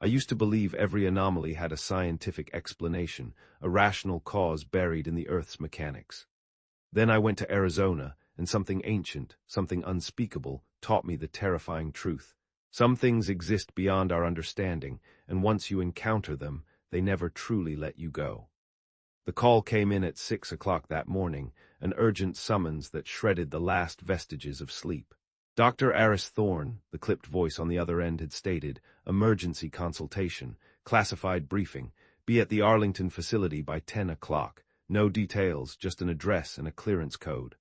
I used to believe every anomaly had a scientific explanation, a rational cause buried in the Earth's mechanics. Then I went to Arizona, and something ancient, something unspeakable, taught me the terrifying truth. Some things exist beyond our understanding, and once you encounter them, they never truly let you go. The call came in at 6 o'clock that morning, an urgent summons that shredded the last vestiges of sleep. Dr. Aris Thorne, the clipped voice on the other end had stated, emergency consultation, classified briefing, be at the Arlington facility by 10 o'clock. No details, just an address and a clearance code.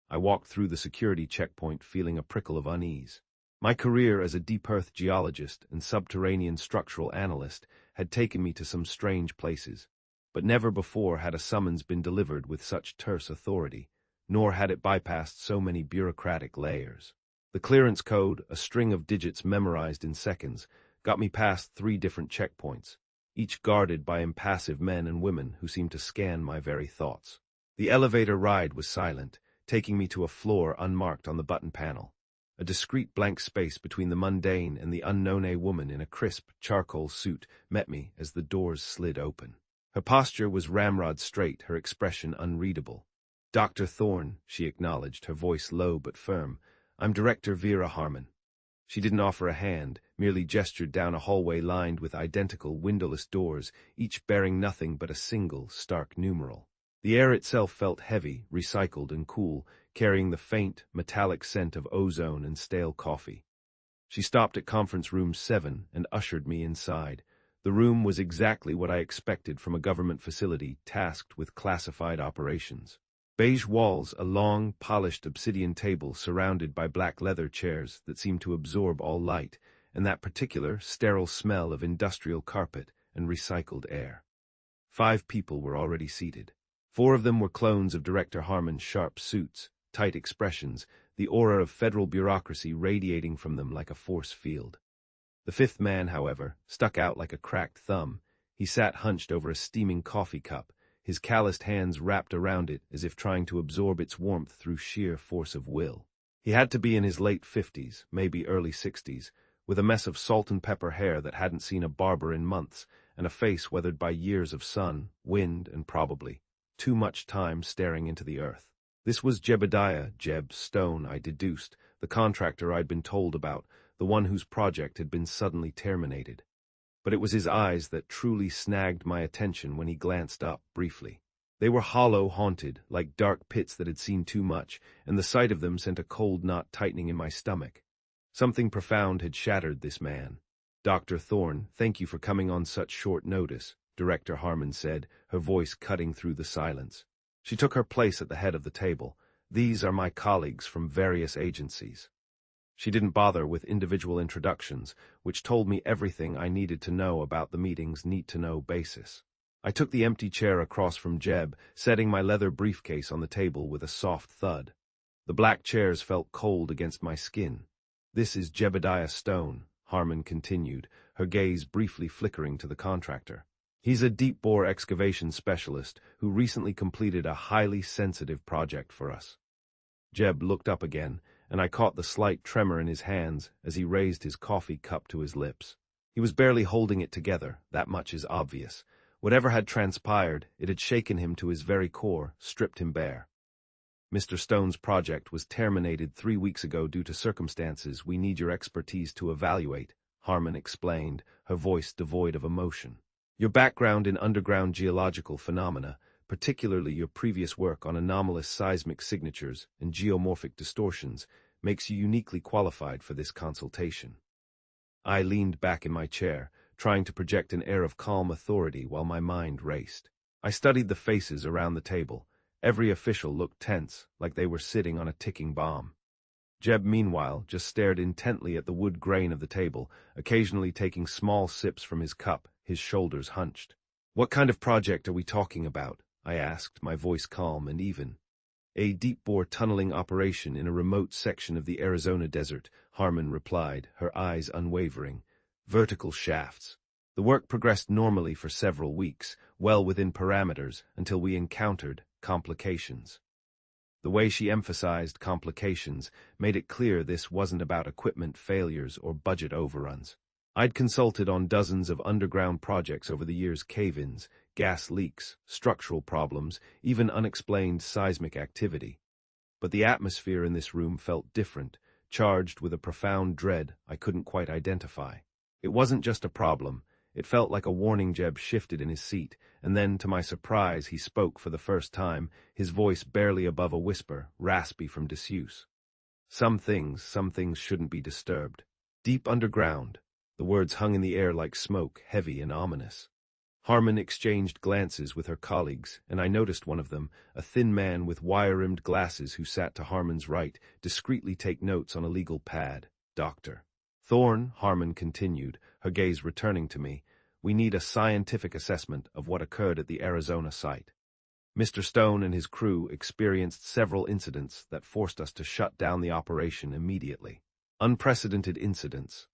I walked through the security checkpoint feeling a prickle of unease. My career as a deep earth geologist and subterranean structural analyst had taken me to some strange places, but never before had a summons been delivered with such terse authority, nor had it bypassed so many bureaucratic layers. The clearance code, a string of digits memorized in seconds, got me past 3 different checkpoints, each guarded by impassive men and women who seemed to scan my very thoughts. The elevator ride was silent, taking me to a floor unmarked on the button panel. A discreet blank space between the mundane and the unknown. A woman in a crisp charcoal suit met me as the doors slid open. Her posture was ramrod straight, her expression unreadable. "Dr. Thorne," she acknowledged, her voice low but firm. "I'm Director Vera Harmon." She didn't offer a hand, merely gestured down a hallway lined with identical windowless doors, each bearing nothing but a single, stark numeral. The air itself felt heavy, recycled, and cool, carrying the faint, metallic scent of ozone and stale coffee. She stopped at conference room 7 and ushered me inside. The room was exactly what I expected from a government facility tasked with classified operations. Beige walls, a long, polished obsidian table surrounded by black leather chairs that seemed to absorb all light, and that particular, sterile smell of industrial carpet and recycled air. 5 people were already seated. 4 of them were clones of Director Harmon's sharp suits, tight expressions, the aura of federal bureaucracy radiating from them like a force field. The 5th man, however, stuck out like a cracked thumb. He sat hunched over a steaming coffee cup, his calloused hands wrapped around it as if trying to absorb its warmth through sheer force of will. He had to be in his late 50s, maybe early 60s, with a mess of salt and pepper hair that hadn't seen a barber in months, and a face weathered by years of sun, wind, and probably too much time staring into the earth. This was Jebediah, Jeb Stone, I deduced, the contractor I'd been told about, the one whose project had been suddenly terminated. But it was his eyes that truly snagged my attention when he glanced up, briefly. They were hollow, haunted, like dark pits that had seen too much, and the sight of them sent a cold knot tightening in my stomach. Something profound had shattered this man. "Dr. Thorne, thank you for coming on such short notice," Director Harmon said, her voice cutting through the silence. She took her place at the head of the table. "These are my colleagues from various agencies." She didn't bother with individual introductions, which told me everything I needed to know about the meeting's need-to-know basis. I took the empty chair across from Jeb, setting my leather briefcase on the table with a soft thud. The black chairs felt cold against my skin. "This is Jebediah Stone," Harmon continued, her gaze briefly flickering to the contractor. "He's a deep-bore excavation specialist who recently completed a highly sensitive project for us." Jeb looked up again, and I caught the slight tremor in his hands as he raised his coffee cup to his lips. He was barely holding it together, that much is obvious. Whatever had transpired, it had shaken him to his very core, stripped him bare. "Mr. Stone's project was terminated 3 weeks ago due to circumstances we need your expertise to evaluate," Harmon explained, her voice devoid of emotion. "Your background in underground geological phenomena, particularly your previous work on anomalous seismic signatures and geomorphic distortions, makes you uniquely qualified for this consultation." I leaned back in my chair, trying to project an air of calm authority while my mind raced. I studied the faces around the table. Every official looked tense, like they were sitting on a ticking bomb. Jeb, meanwhile, just stared intently at the wood grain of the table, occasionally taking small sips from his cup, his shoulders hunched. "What kind of project are we talking about?" I asked, my voice calm and even. "A deep-bore tunneling operation in a remote section of the Arizona desert," Harmon replied, her eyes unwavering. "Vertical shafts." The work progressed normally for several weeks, well within parameters, until we encountered complications. The way she emphasized complications made it clear this wasn't about equipment failures or budget overruns. I'd consulted on dozens of underground projects over the years: cave-ins, gas leaks, structural problems, even unexplained seismic activity. But the atmosphere in this room felt different, charged with a profound dread I couldn't quite identify. It wasn't just a problem. It felt like a warning. Jeb shifted in his seat, and then, to my surprise, he spoke for the first time, his voice barely above a whisper, raspy from disuse. Some things shouldn't be disturbed. Deep underground. The words hung in the air like smoke, heavy and ominous. Harmon exchanged glances with her colleagues, and I noticed one of them, a thin man with wire-rimmed glasses who sat to Harmon's right, discreetly take notes on a legal pad. Dr. Thorne, Harmon continued, her gaze returning to me, we need a scientific assessment of what occurred at the Arizona site. Mr. Stone and his crew experienced several incidents that forced us to shut down the operation immediately. Unprecedented incidents.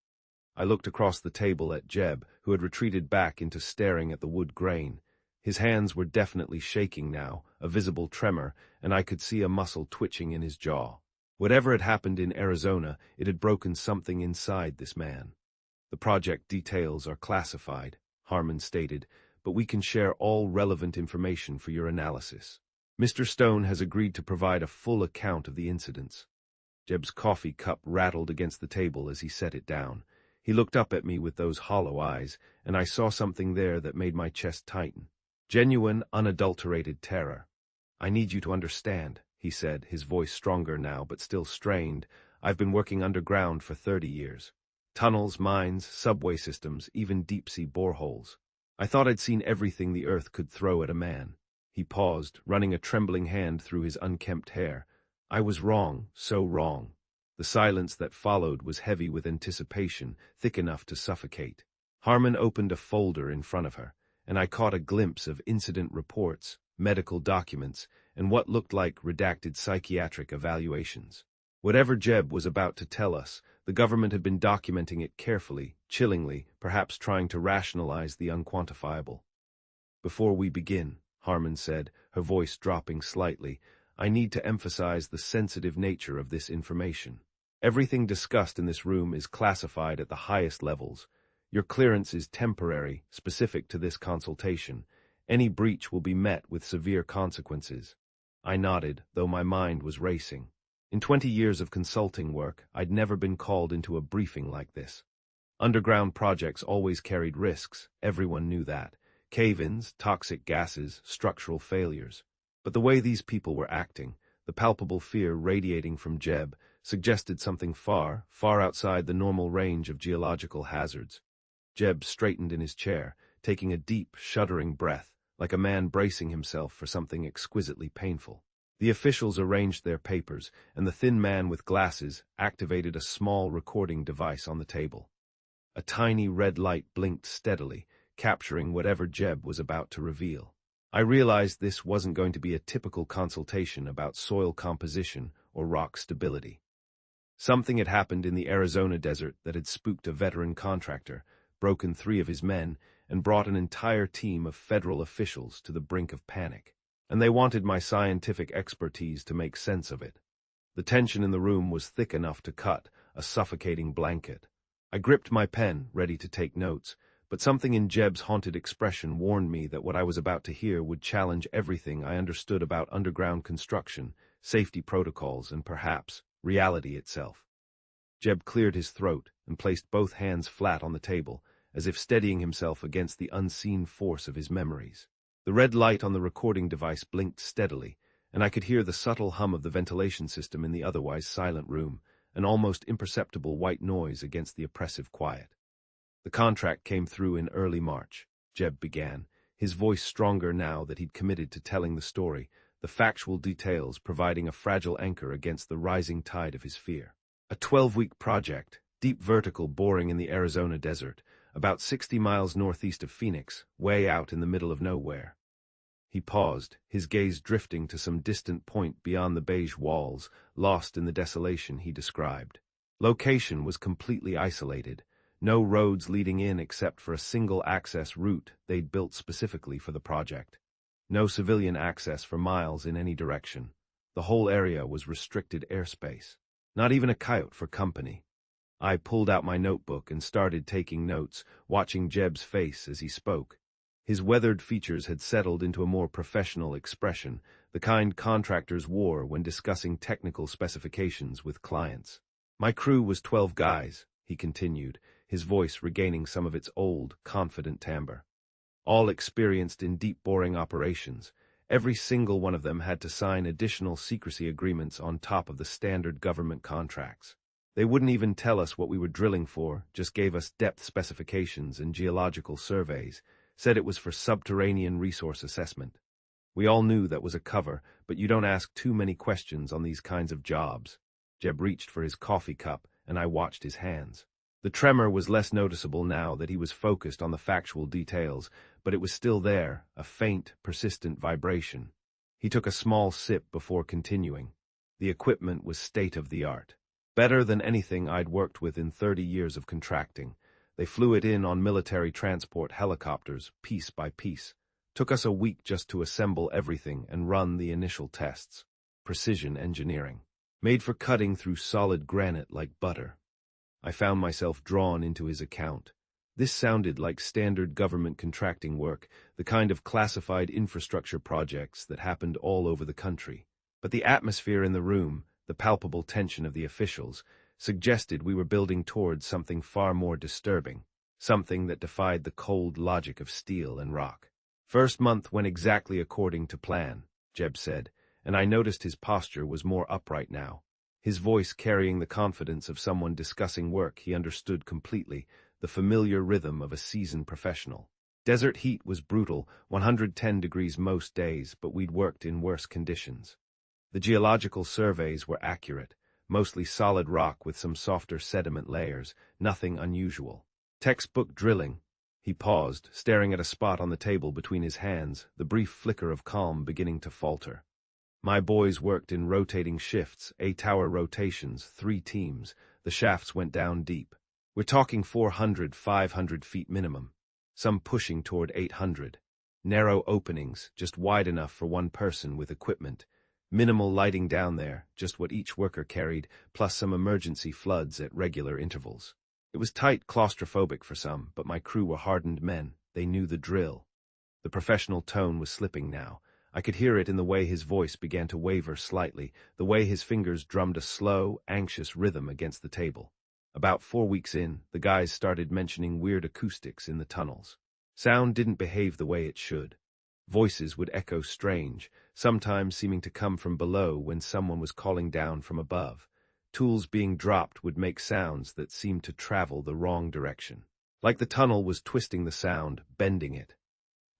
I looked across the table at Jeb, who had retreated back into staring at the wood grain. His hands were definitely shaking now, a visible tremor, and I could see a muscle twitching in his jaw. Whatever had happened in Arizona, it had broken something inside this man. The project details are classified, Harmon stated, but we can share all relevant information for your analysis. Mr. Stone has agreed to provide a full account of the incidents. Jeb's coffee cup rattled against the table as he set it down. He looked up at me with those hollow eyes, and I saw something there that made my chest tighten. Genuine, unadulterated terror. I need you to understand, he said, his voice stronger now but still strained. I've been working underground for 30 years. Tunnels, mines, subway systems, even deep-sea boreholes. I thought I'd seen everything the earth could throw at a man. He paused, running a trembling hand through his unkempt hair. I was wrong, so wrong. The silence that followed was heavy with anticipation, thick enough to suffocate. Harmon opened a folder in front of her, and I caught a glimpse of incident reports, medical documents, and what looked like redacted psychiatric evaluations. Whatever Jeb was about to tell us, the government had been documenting it carefully, chillingly, perhaps trying to rationalize the unquantifiable. Before we begin, Harmon said, her voice dropping slightly, I need to emphasize the sensitive nature of this information. Everything discussed in this room is classified at the highest levels. Your clearance is temporary, specific to this consultation. Any breach will be met with severe consequences. I nodded, though my mind was racing. In 20 years of consulting work, I'd never been called into a briefing like this. Underground projects always carried risks, everyone knew that. Cave-ins, toxic gases, structural failures. But the way these people were acting, the palpable fear radiating from Jeb, suggested something far, far outside the normal range of geological hazards. Jeb straightened in his chair, taking a deep, shuddering breath, like a man bracing himself for something exquisitely painful. The officials arranged their papers, and the thin man with glasses activated a small recording device on the table. A tiny red light blinked steadily, capturing whatever Jeb was about to reveal. I realized this wasn't going to be a typical consultation about soil composition or rock stability. Something had happened in the Arizona desert that had spooked a veteran contractor, broken 3 of his men, and brought an entire team of federal officials to the brink of panic. And they wanted my scientific expertise to make sense of it. The tension in the room was thick enough to cut, a suffocating blanket. I gripped my pen, ready to take notes, but something in Jeb's haunted expression warned me that what I was about to hear would challenge everything I understood about underground construction, safety protocols, and perhaps reality itself. Jeb cleared his throat and placed both hands flat on the table, as if steadying himself against the unseen force of his memories. The red light on the recording device blinked steadily, and I could hear the subtle hum of the ventilation system in the otherwise silent room, an almost imperceptible white noise against the oppressive quiet. The contract came through in early March, Jeb began, his voice stronger now that he'd committed to telling the story, the factual details providing a fragile anchor against the rising tide of his fear. A 12-week project, deep vertical boring in the Arizona desert, about 60 miles northeast of Phoenix, way out in the middle of nowhere. He paused, his gaze drifting to some distant point beyond the beige walls, lost in the desolation he described. Location was completely isolated, no roads leading in except for a single access route they'd built specifically for the project. No civilian access for miles in any direction. The whole area was restricted airspace. Not even a coyote for company. I pulled out my notebook and started taking notes, watching Jeb's face as he spoke. His weathered features had settled into a more professional expression, the kind contractors wore when discussing technical specifications with clients. My crew was 12 guys, he continued, his voice regaining some of its old, confident timbre. All experienced in deep boring operations. Every single one of them had to sign additional secrecy agreements on top of the standard government contracts. They wouldn't even tell us what we were drilling for, just gave us depth specifications and geological surveys, said it was for subterranean resource assessment. We all knew that was a cover, but you don't ask too many questions on these kinds of jobs. Jeb reached for his coffee cup, and I watched his hands. The tremor was less noticeable now that he was focused on the factual details, but it was still there, a faint, persistent vibration. He took a small sip before continuing. The equipment was state-of-the-art. Better than anything I'd worked with in 30 years of contracting. They flew it in on military transport helicopters, piece by piece. Took us a week just to assemble everything and run the initial tests. Precision engineering. Made for cutting through solid granite like butter. I found myself drawn into his account. This sounded like standard government contracting work, the kind of classified infrastructure projects that happened all over the country. But the atmosphere in the room, the palpable tension of the officials, suggested we were building towards something far more disturbing, something that defied the cold logic of steel and rock. First month went exactly according to plan, Jeb said, and I noticed his posture was more upright now. His voice carrying the confidence of someone discussing work he understood completely, the familiar rhythm of a seasoned professional. Desert heat was brutal, 110 degrees most days, but we'd worked in worse conditions. The geological surveys were accurate, mostly solid rock with some softer sediment layers, nothing unusual. Textbook drilling. He paused, staring at a spot on the table between his hands, the brief flicker of calm beginning to falter. My boys worked in rotating shifts, 8-hour rotations, 3 teams. The shafts went down deep. We're talking 400, 500 feet minimum, some pushing toward 800. Narrow openings, just wide enough for one person with equipment. Minimal lighting down there, just what each worker carried, plus some emergency floods at regular intervals. It was tight, claustrophobic for some, but my crew were hardened men. They knew the drill. The professional tone was slipping now. I could hear it in the way his voice began to waver slightly, the way his fingers drummed a slow, anxious rhythm against the table. About 4 weeks in, the guys started mentioning weird acoustics in the tunnels. Sound didn't behave the way it should. Voices would echo strange, sometimes seeming to come from below when someone was calling down from above. Tools being dropped would make sounds that seemed to travel the wrong direction. Like the tunnel was twisting the sound, bending it.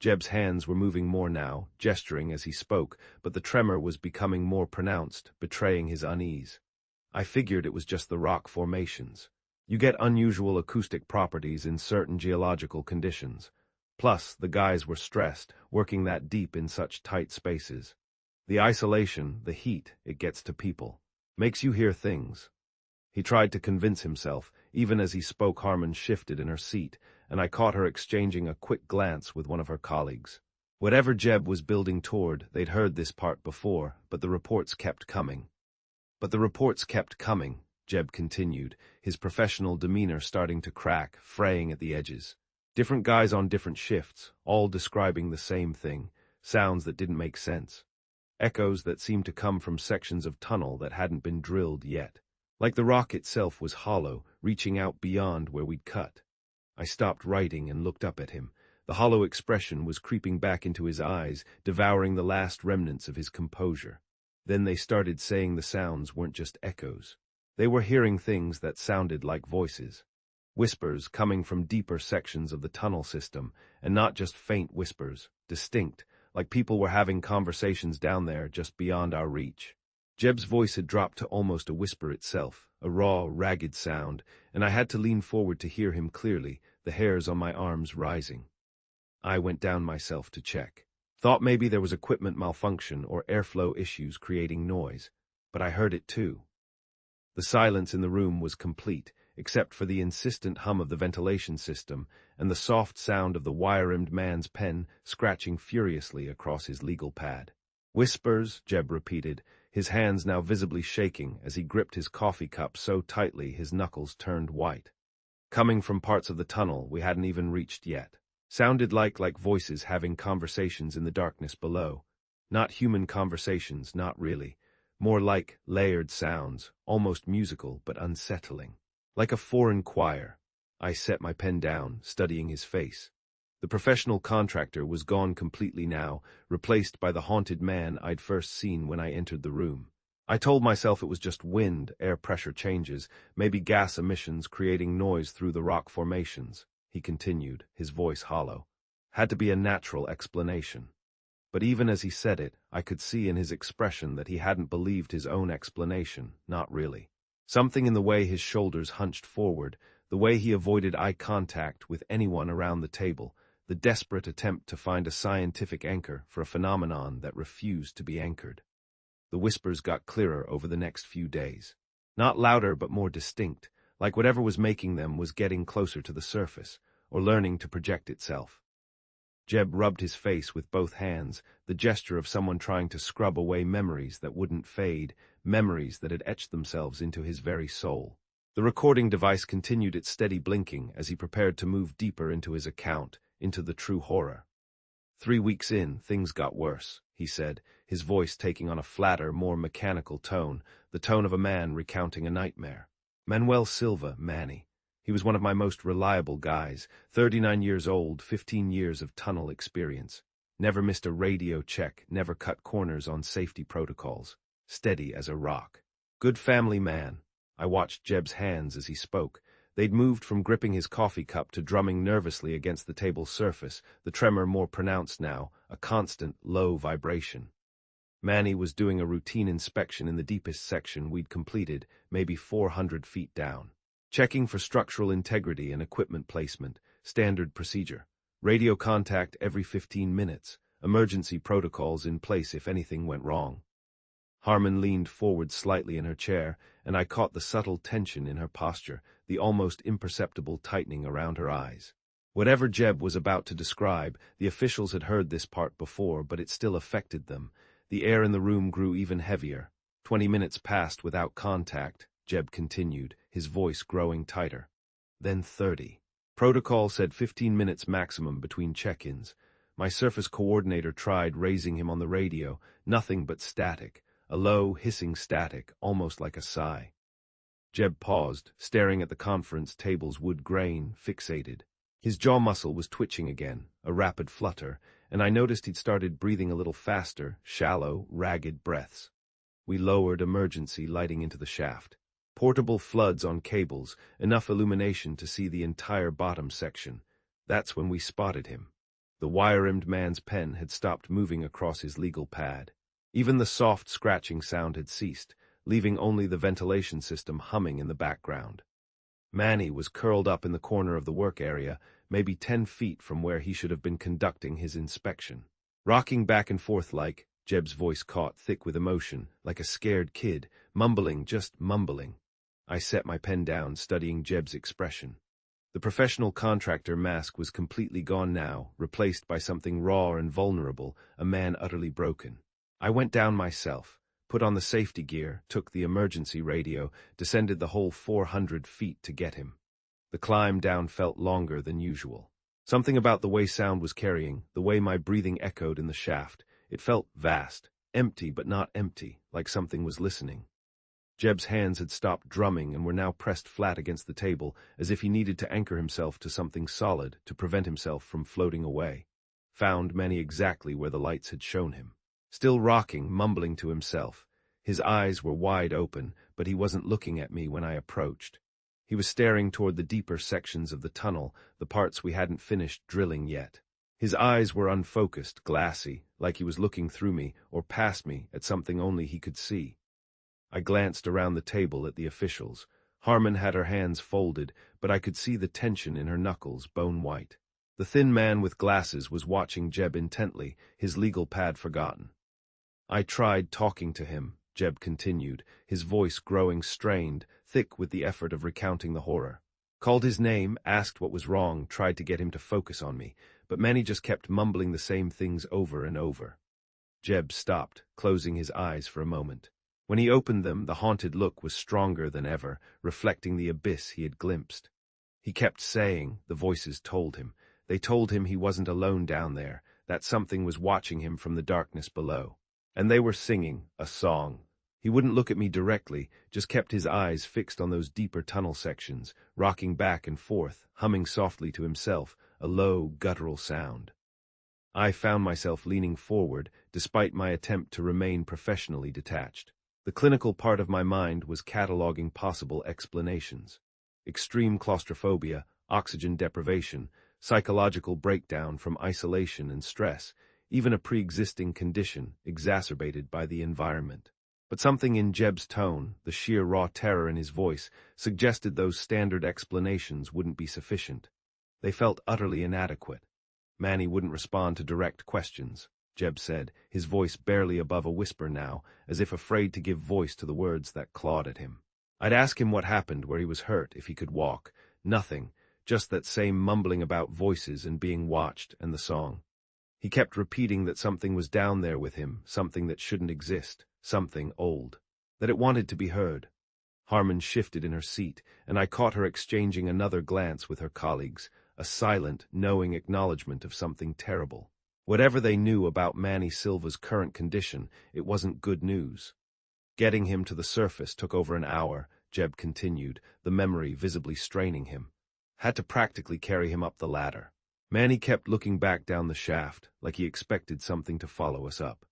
Jeb's hands were moving more now, gesturing as he spoke, but the tremor was becoming more pronounced, betraying his unease. I figured it was just the rock formations. You get unusual acoustic properties in certain geological conditions. Plus, the guys were stressed, working that deep in such tight spaces. The isolation, the heat, it gets to people. Makes you hear things. He tried to convince himself. Even as he spoke, Harmon shifted in her seat, and I caught her exchanging a quick glance with one of her colleagues. Whatever Jeb was building toward, they'd heard this part before, but the reports kept coming. Jeb continued, his professional demeanor starting to crack, fraying at the edges. Different guys on different shifts, all describing the same thing, sounds that didn't make sense. Echoes that seemed to come from sections of tunnel that hadn't been drilled yet. Like the rock itself was hollow, reaching out beyond where we'd cut. I stopped writing and looked up at him. The hollow expression was creeping back into his eyes, devouring the last remnants of his composure. Then they started saying the sounds weren't just echoes. They were hearing things that sounded like voices. Whispers coming from deeper sections of the tunnel system, and not just faint whispers, distinct, like people were having conversations down there just beyond our reach. Jeb's voice had dropped to almost a whisper itself, a raw, ragged sound, and I had to lean forward to hear him clearly, the hairs on my arms rising. I went down myself to check. Thought maybe there was equipment malfunction or airflow issues creating noise, but I heard it too. The silence in the room was complete, except for the insistent hum of the ventilation system and the soft sound of the wire-rimmed man's pen scratching furiously across his legal pad. Whispers, Jeb repeated, his hands now visibly shaking as he gripped his coffee cup so tightly his knuckles turned white. Coming from parts of the tunnel we hadn't even reached yet. Sounded like voices having conversations in the darkness below. Not human conversations, not really. More like layered sounds, almost musical but unsettling. Like a foreign choir. I set my pen down, studying his face. The professional contractor was gone completely now, replaced by the haunted man I'd first seen when I entered the room. I told myself it was just wind, air pressure changes, maybe gas emissions creating noise through the rock formations. He continued, his voice hollow. Had to be a natural explanation. But even as he said it, I could see in his expression that he hadn't believed his own explanation, not really. Something in the way his shoulders hunched forward, the way he avoided eye contact with anyone around the table, the desperate attempt to find a scientific anchor for a phenomenon that refused to be anchored. The whispers got clearer over the next few days. Not louder but more distinct, like whatever was making them was getting closer to the surface, or learning to project itself. Jeb rubbed his face with both hands, the gesture of someone trying to scrub away memories that wouldn't fade, memories that had etched themselves into his very soul. The recording device continued its steady blinking as he prepared to move deeper into his account, into the true horror. 3 weeks in, things got worse, he said, his voice taking on a flatter, more mechanical tone, the tone of a man recounting a nightmare. Manuel Silva, Manny. He was one of my most reliable guys, 39 years old, 15 years of tunnel experience. Never missed a radio check, never cut corners on safety protocols. Steady as a rock. Good family man. I watched Jeb's hands as he spoke. They'd moved from gripping his coffee cup to drumming nervously against the table's surface, the tremor more pronounced now, a constant, low vibration. Manny was doing a routine inspection in the deepest section we'd completed, maybe 400 feet down. Checking for structural integrity and equipment placement, standard procedure. Radio contact every 15 minutes, emergency protocols in place if anything went wrong. Harmon leaned forward slightly in her chair, and I caught the subtle tension in her posture, the almost imperceptible tightening around her eyes. Whatever Jeb was about to describe, the officials had heard this part before, but it still affected them. The air in the room grew even heavier. 20 minutes passed without contact, Jeb continued, his voice growing tighter. Then 30. Protocol said 15 minutes maximum between check-ins. My surface coordinator tried raising him on the radio, nothing but static, a low, hissing static, almost like a sigh. Jeb paused, staring at the conference table's wood grain, fixated. His jaw muscle was twitching again, a rapid flutter, and I noticed he'd started breathing a little faster, shallow, ragged breaths. We lowered emergency lighting into the shaft. Portable floods on cables, enough illumination to see the entire bottom section. That's when we spotted him. The wire-rimmed man's pen had stopped moving across his legal pad. Even the soft scratching sound had ceased, leaving only the ventilation system humming in the background. Manny was curled up in the corner of the work area, maybe 10 feet from where he should have been conducting his inspection. Rocking back and forth Jeb's voice caught, thick with emotion, like a scared kid, mumbling, just mumbling. I set my pen down, studying Jeb's expression. The professional contractor mask was completely gone now, replaced by something raw and vulnerable, a man utterly broken. I went down myself, put on the safety gear, took the emergency radio, descended the whole 400 feet to get him. The climb down felt longer than usual. Something about the way sound was carrying, the way my breathing echoed in the shaft. It felt vast, empty but not empty, like something was listening. Jeb's hands had stopped drumming and were now pressed flat against the table, as if he needed to anchor himself to something solid to prevent himself from floating away. Found Manny exactly where the lights had shown him. Still rocking, mumbling to himself. His eyes were wide open, but he wasn't looking at me when I approached. He was staring toward the deeper sections of the tunnel, the parts we hadn't finished drilling yet. His eyes were unfocused, glassy, like he was looking through me or past me at something only he could see. I glanced around the table at the officials. Harmon had her hands folded, but I could see the tension in her knuckles, bone white. The thin man with glasses was watching Jeb intently, his legal pad forgotten. I tried talking to him, Jeb continued, his voice growing strained, thick with the effort of recounting the horror. Called his name, asked what was wrong, tried to get him to focus on me, but Manny just kept mumbling the same things over and over. Jeb stopped, closing his eyes for a moment. When he opened them, the haunted look was stronger than ever, reflecting the abyss he had glimpsed. He kept saying, the voices told him. They told him he wasn't alone down there, that something was watching him from the darkness below. And they were singing a song. He wouldn't look at me directly, just kept his eyes fixed on those deeper tunnel sections, rocking back and forth, humming softly to himself, a low, guttural sound. I found myself leaning forward, despite my attempt to remain professionally detached. The clinical part of my mind was cataloging possible explanations. Extreme claustrophobia, oxygen deprivation, psychological breakdown from isolation and stress, even a pre-existing condition exacerbated by the environment. But something in Jeb's tone, the sheer raw terror in his voice, suggested those standard explanations wouldn't be sufficient. They felt utterly inadequate. Manny wouldn't respond to direct questions, Jeb said, his voice barely above a whisper now, as if afraid to give voice to the words that clawed at him. I'd ask him what happened, where he was hurt, if he could walk. Nothing, just that same mumbling about voices and being watched and the song. He kept repeating that something was down there with him, something that shouldn't exist, something old, that it wanted to be heard. Harmon shifted in her seat, and I caught her exchanging another glance with her colleagues, a silent, knowing acknowledgement of something terrible. Whatever they knew about Manny Silva's current condition, it wasn't good news. Getting him to the surface took over an hour, Jeb continued, the memory visibly straining him. Had to practically carry him up the ladder. Manny kept looking back down the shaft, like he expected something to follow us up.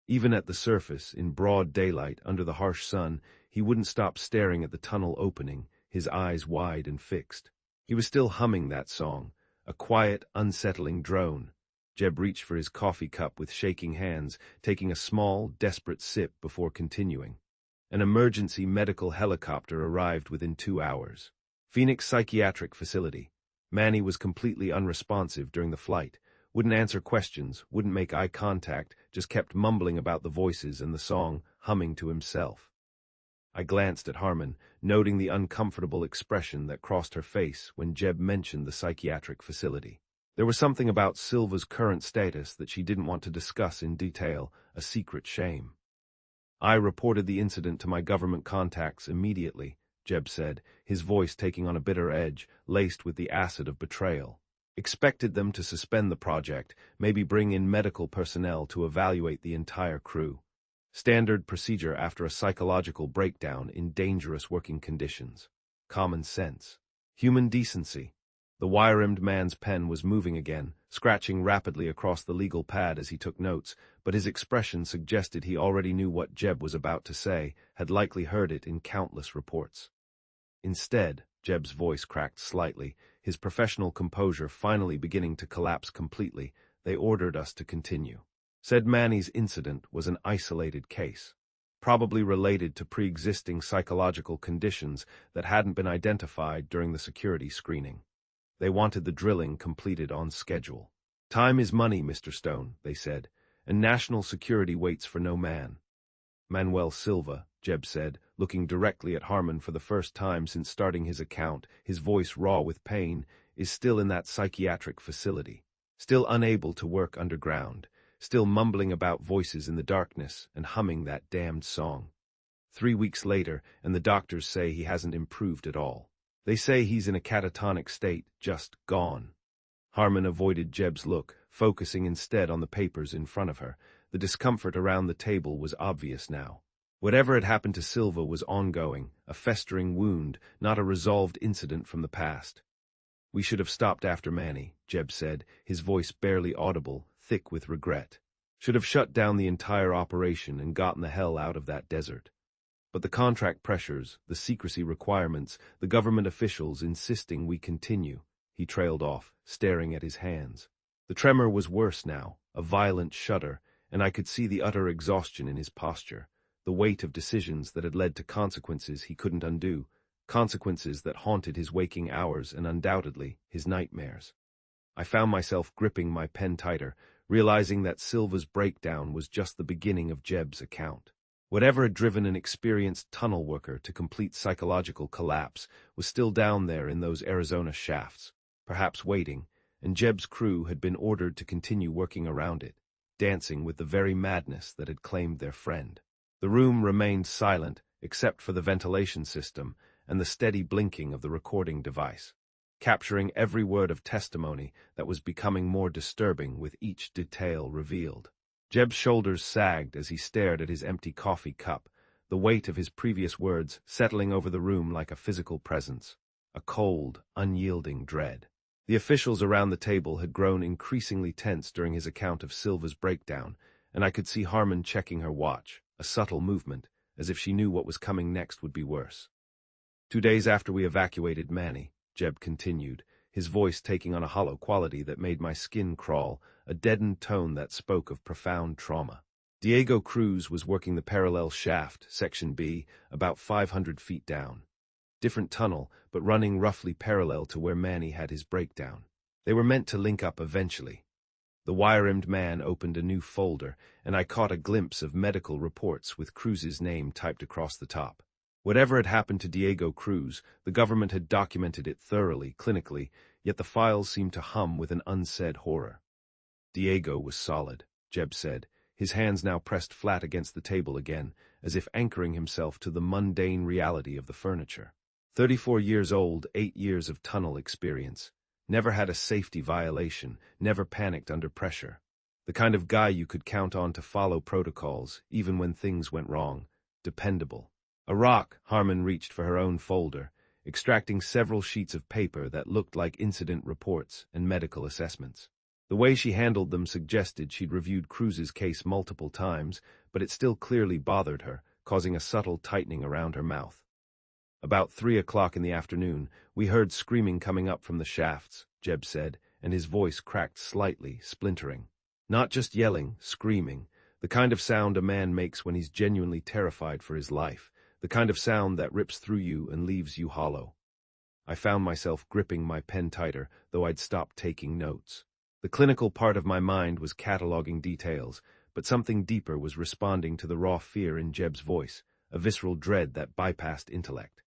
Even at the surface, in broad daylight, under the harsh sun, he wouldn't stop staring at the tunnel opening, his eyes wide and fixed. He was still humming that song, a quiet, unsettling drone. Jeb reached for his coffee cup with shaking hands, taking a small, desperate sip before continuing. An emergency medical helicopter arrived within 2 hours. Phoenix Psychiatric Facility. Manny was completely unresponsive during the flight, wouldn't answer questions, wouldn't make eye contact, just kept mumbling about the voices and the song, humming to himself. I glanced at Harmon, noting the uncomfortable expression that crossed her face when Jeb mentioned the psychiatric facility. There was something about Silva's current status that she didn't want to discuss in detail, a secret shame. I reported the incident to my government contacts immediately, Jeb said, his voice taking on a bitter edge, laced with the acid of betrayal. Expected them to suspend the project, maybe bring in medical personnel to evaluate the entire crew. Standard procedure after a psychological breakdown in dangerous working conditions. Common sense. Human decency. The wire-rimmed man's pen was moving again, scratching rapidly across the legal pad as he took notes, but his expression suggested he already knew what Jeb was about to say, had likely heard it in countless reports. Instead, Jeb's voice cracked slightly, his professional composure finally beginning to collapse completely. They ordered us to continue. Said Manny's incident was an isolated case, probably related to pre-existing psychological conditions that hadn't been identified during the security screening. They wanted the drilling completed on schedule. Time is money, Mr. Stone, they said, and national security waits for no man. Manuel Silva, Jeb said, looking directly at Harmon for the first time since starting his account, his voice raw with pain, is still in that psychiatric facility, still unable to work underground, still mumbling about voices in the darkness and humming that damned song. 3 weeks later, and the doctors say he hasn't improved at all. They say he's in a catatonic state, just gone. Harmon avoided Jeb's look, focusing instead on the papers in front of her. The discomfort around the table was obvious now. Whatever had happened to Silva was ongoing, a festering wound, not a resolved incident from the past. We should have stopped after Manny, Jeb said, his voice barely audible, thick with regret. Should have shut down the entire operation and gotten the hell out of that desert. But the contract pressures, the secrecy requirements, the government officials insisting we continue. He trailed off, staring at his hands. The tremor was worse now, a violent shudder, and I could see the utter exhaustion in his posture, the weight of decisions that had led to consequences he couldn't undo, consequences that haunted his waking hours and undoubtedly his nightmares. I found myself gripping my pen tighter, realizing that Silva's breakdown was just the beginning of Jeb's account. Whatever had driven an experienced tunnel worker to complete psychological collapse was still down there in those Arizona shafts, perhaps waiting, and Jeb's crew had been ordered to continue working around it, dancing with the very madness that had claimed their friend. The room remained silent, except for the ventilation system and the steady blinking of the recording device, capturing every word of testimony that was becoming more disturbing with each detail revealed. Jeb's shoulders sagged as he stared at his empty coffee cup, the weight of his previous words settling over the room like a physical presence, a cold, unyielding dread. The officials around the table had grown increasingly tense during his account of Silva's breakdown, and I could see Harmon checking her watch, a subtle movement, as if she knew what was coming next would be worse. 2 days after we evacuated Manny, Jeb continued, his voice taking on a hollow quality that made my skin crawl, a deadened tone that spoke of profound trauma. Diego Cruz was working the parallel shaft, Section B, about 500 feet down. Different tunnel, but running roughly parallel to where Manny had his breakdown. They were meant to link up eventually. The wire-rimmed man opened a new folder, and I caught a glimpse of medical reports with Cruz's name typed across the top. Whatever had happened to Diego Cruz, the government had documented it thoroughly, clinically, yet the files seemed to hum with an unsaid horror. Diego was solid, Jeb said, his hands now pressed flat against the table again, as if anchoring himself to the mundane reality of the furniture. 34 years old, 8 years of tunnel experience. Never had a safety violation, never panicked under pressure. The kind of guy you could count on to follow protocols, even when things went wrong. Dependable. A rock, Harmon reached for her own folder, extracting several sheets of paper that looked like incident reports and medical assessments. The way she handled them suggested she'd reviewed Cruz's case multiple times, but it still clearly bothered her, causing a subtle tightening around her mouth. About 3 o'clock in the afternoon, we heard screaming coming up from the shafts, Jeb said, and his voice cracked slightly, splintering. Not just yelling, screaming, the kind of sound a man makes when he's genuinely terrified for his life, the kind of sound that rips through you and leaves you hollow. I found myself gripping my pen tighter, though I'd stopped taking notes. The clinical part of my mind was cataloging details, but something deeper was responding to the raw fear in Jeb's voice, a visceral dread that bypassed intellect.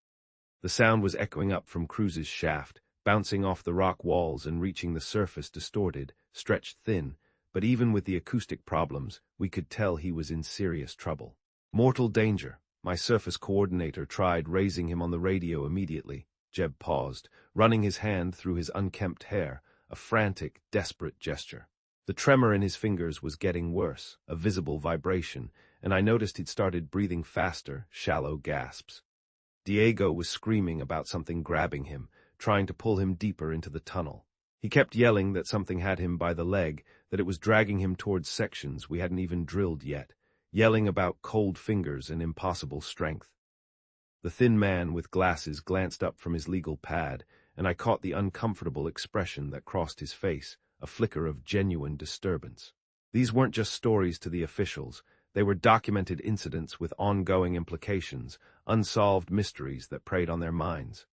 The sound was echoing up from Cruz's shaft, bouncing off the rock walls and reaching the surface distorted, stretched thin, but even with the acoustic problems, we could tell he was in serious trouble. Mortal danger. My surface coordinator tried raising him on the radio immediately. Jeb paused, running his hand through his unkempt hair, a frantic, desperate gesture. The tremor in his fingers was getting worse, a visible vibration, and I noticed he'd started breathing faster, shallow gasps. Diego was screaming about something grabbing him, trying to pull him deeper into the tunnel. He kept yelling that something had him by the leg, that it was dragging him towards sections we hadn't even drilled yet, yelling about cold fingers and impossible strength. The thin man with glasses glanced up from his legal pad, and I caught the uncomfortable expression that crossed his face, a flicker of genuine disturbance. These weren't just stories to the officials, they were documented incidents with ongoing implications, unsolved mysteries that preyed on their minds.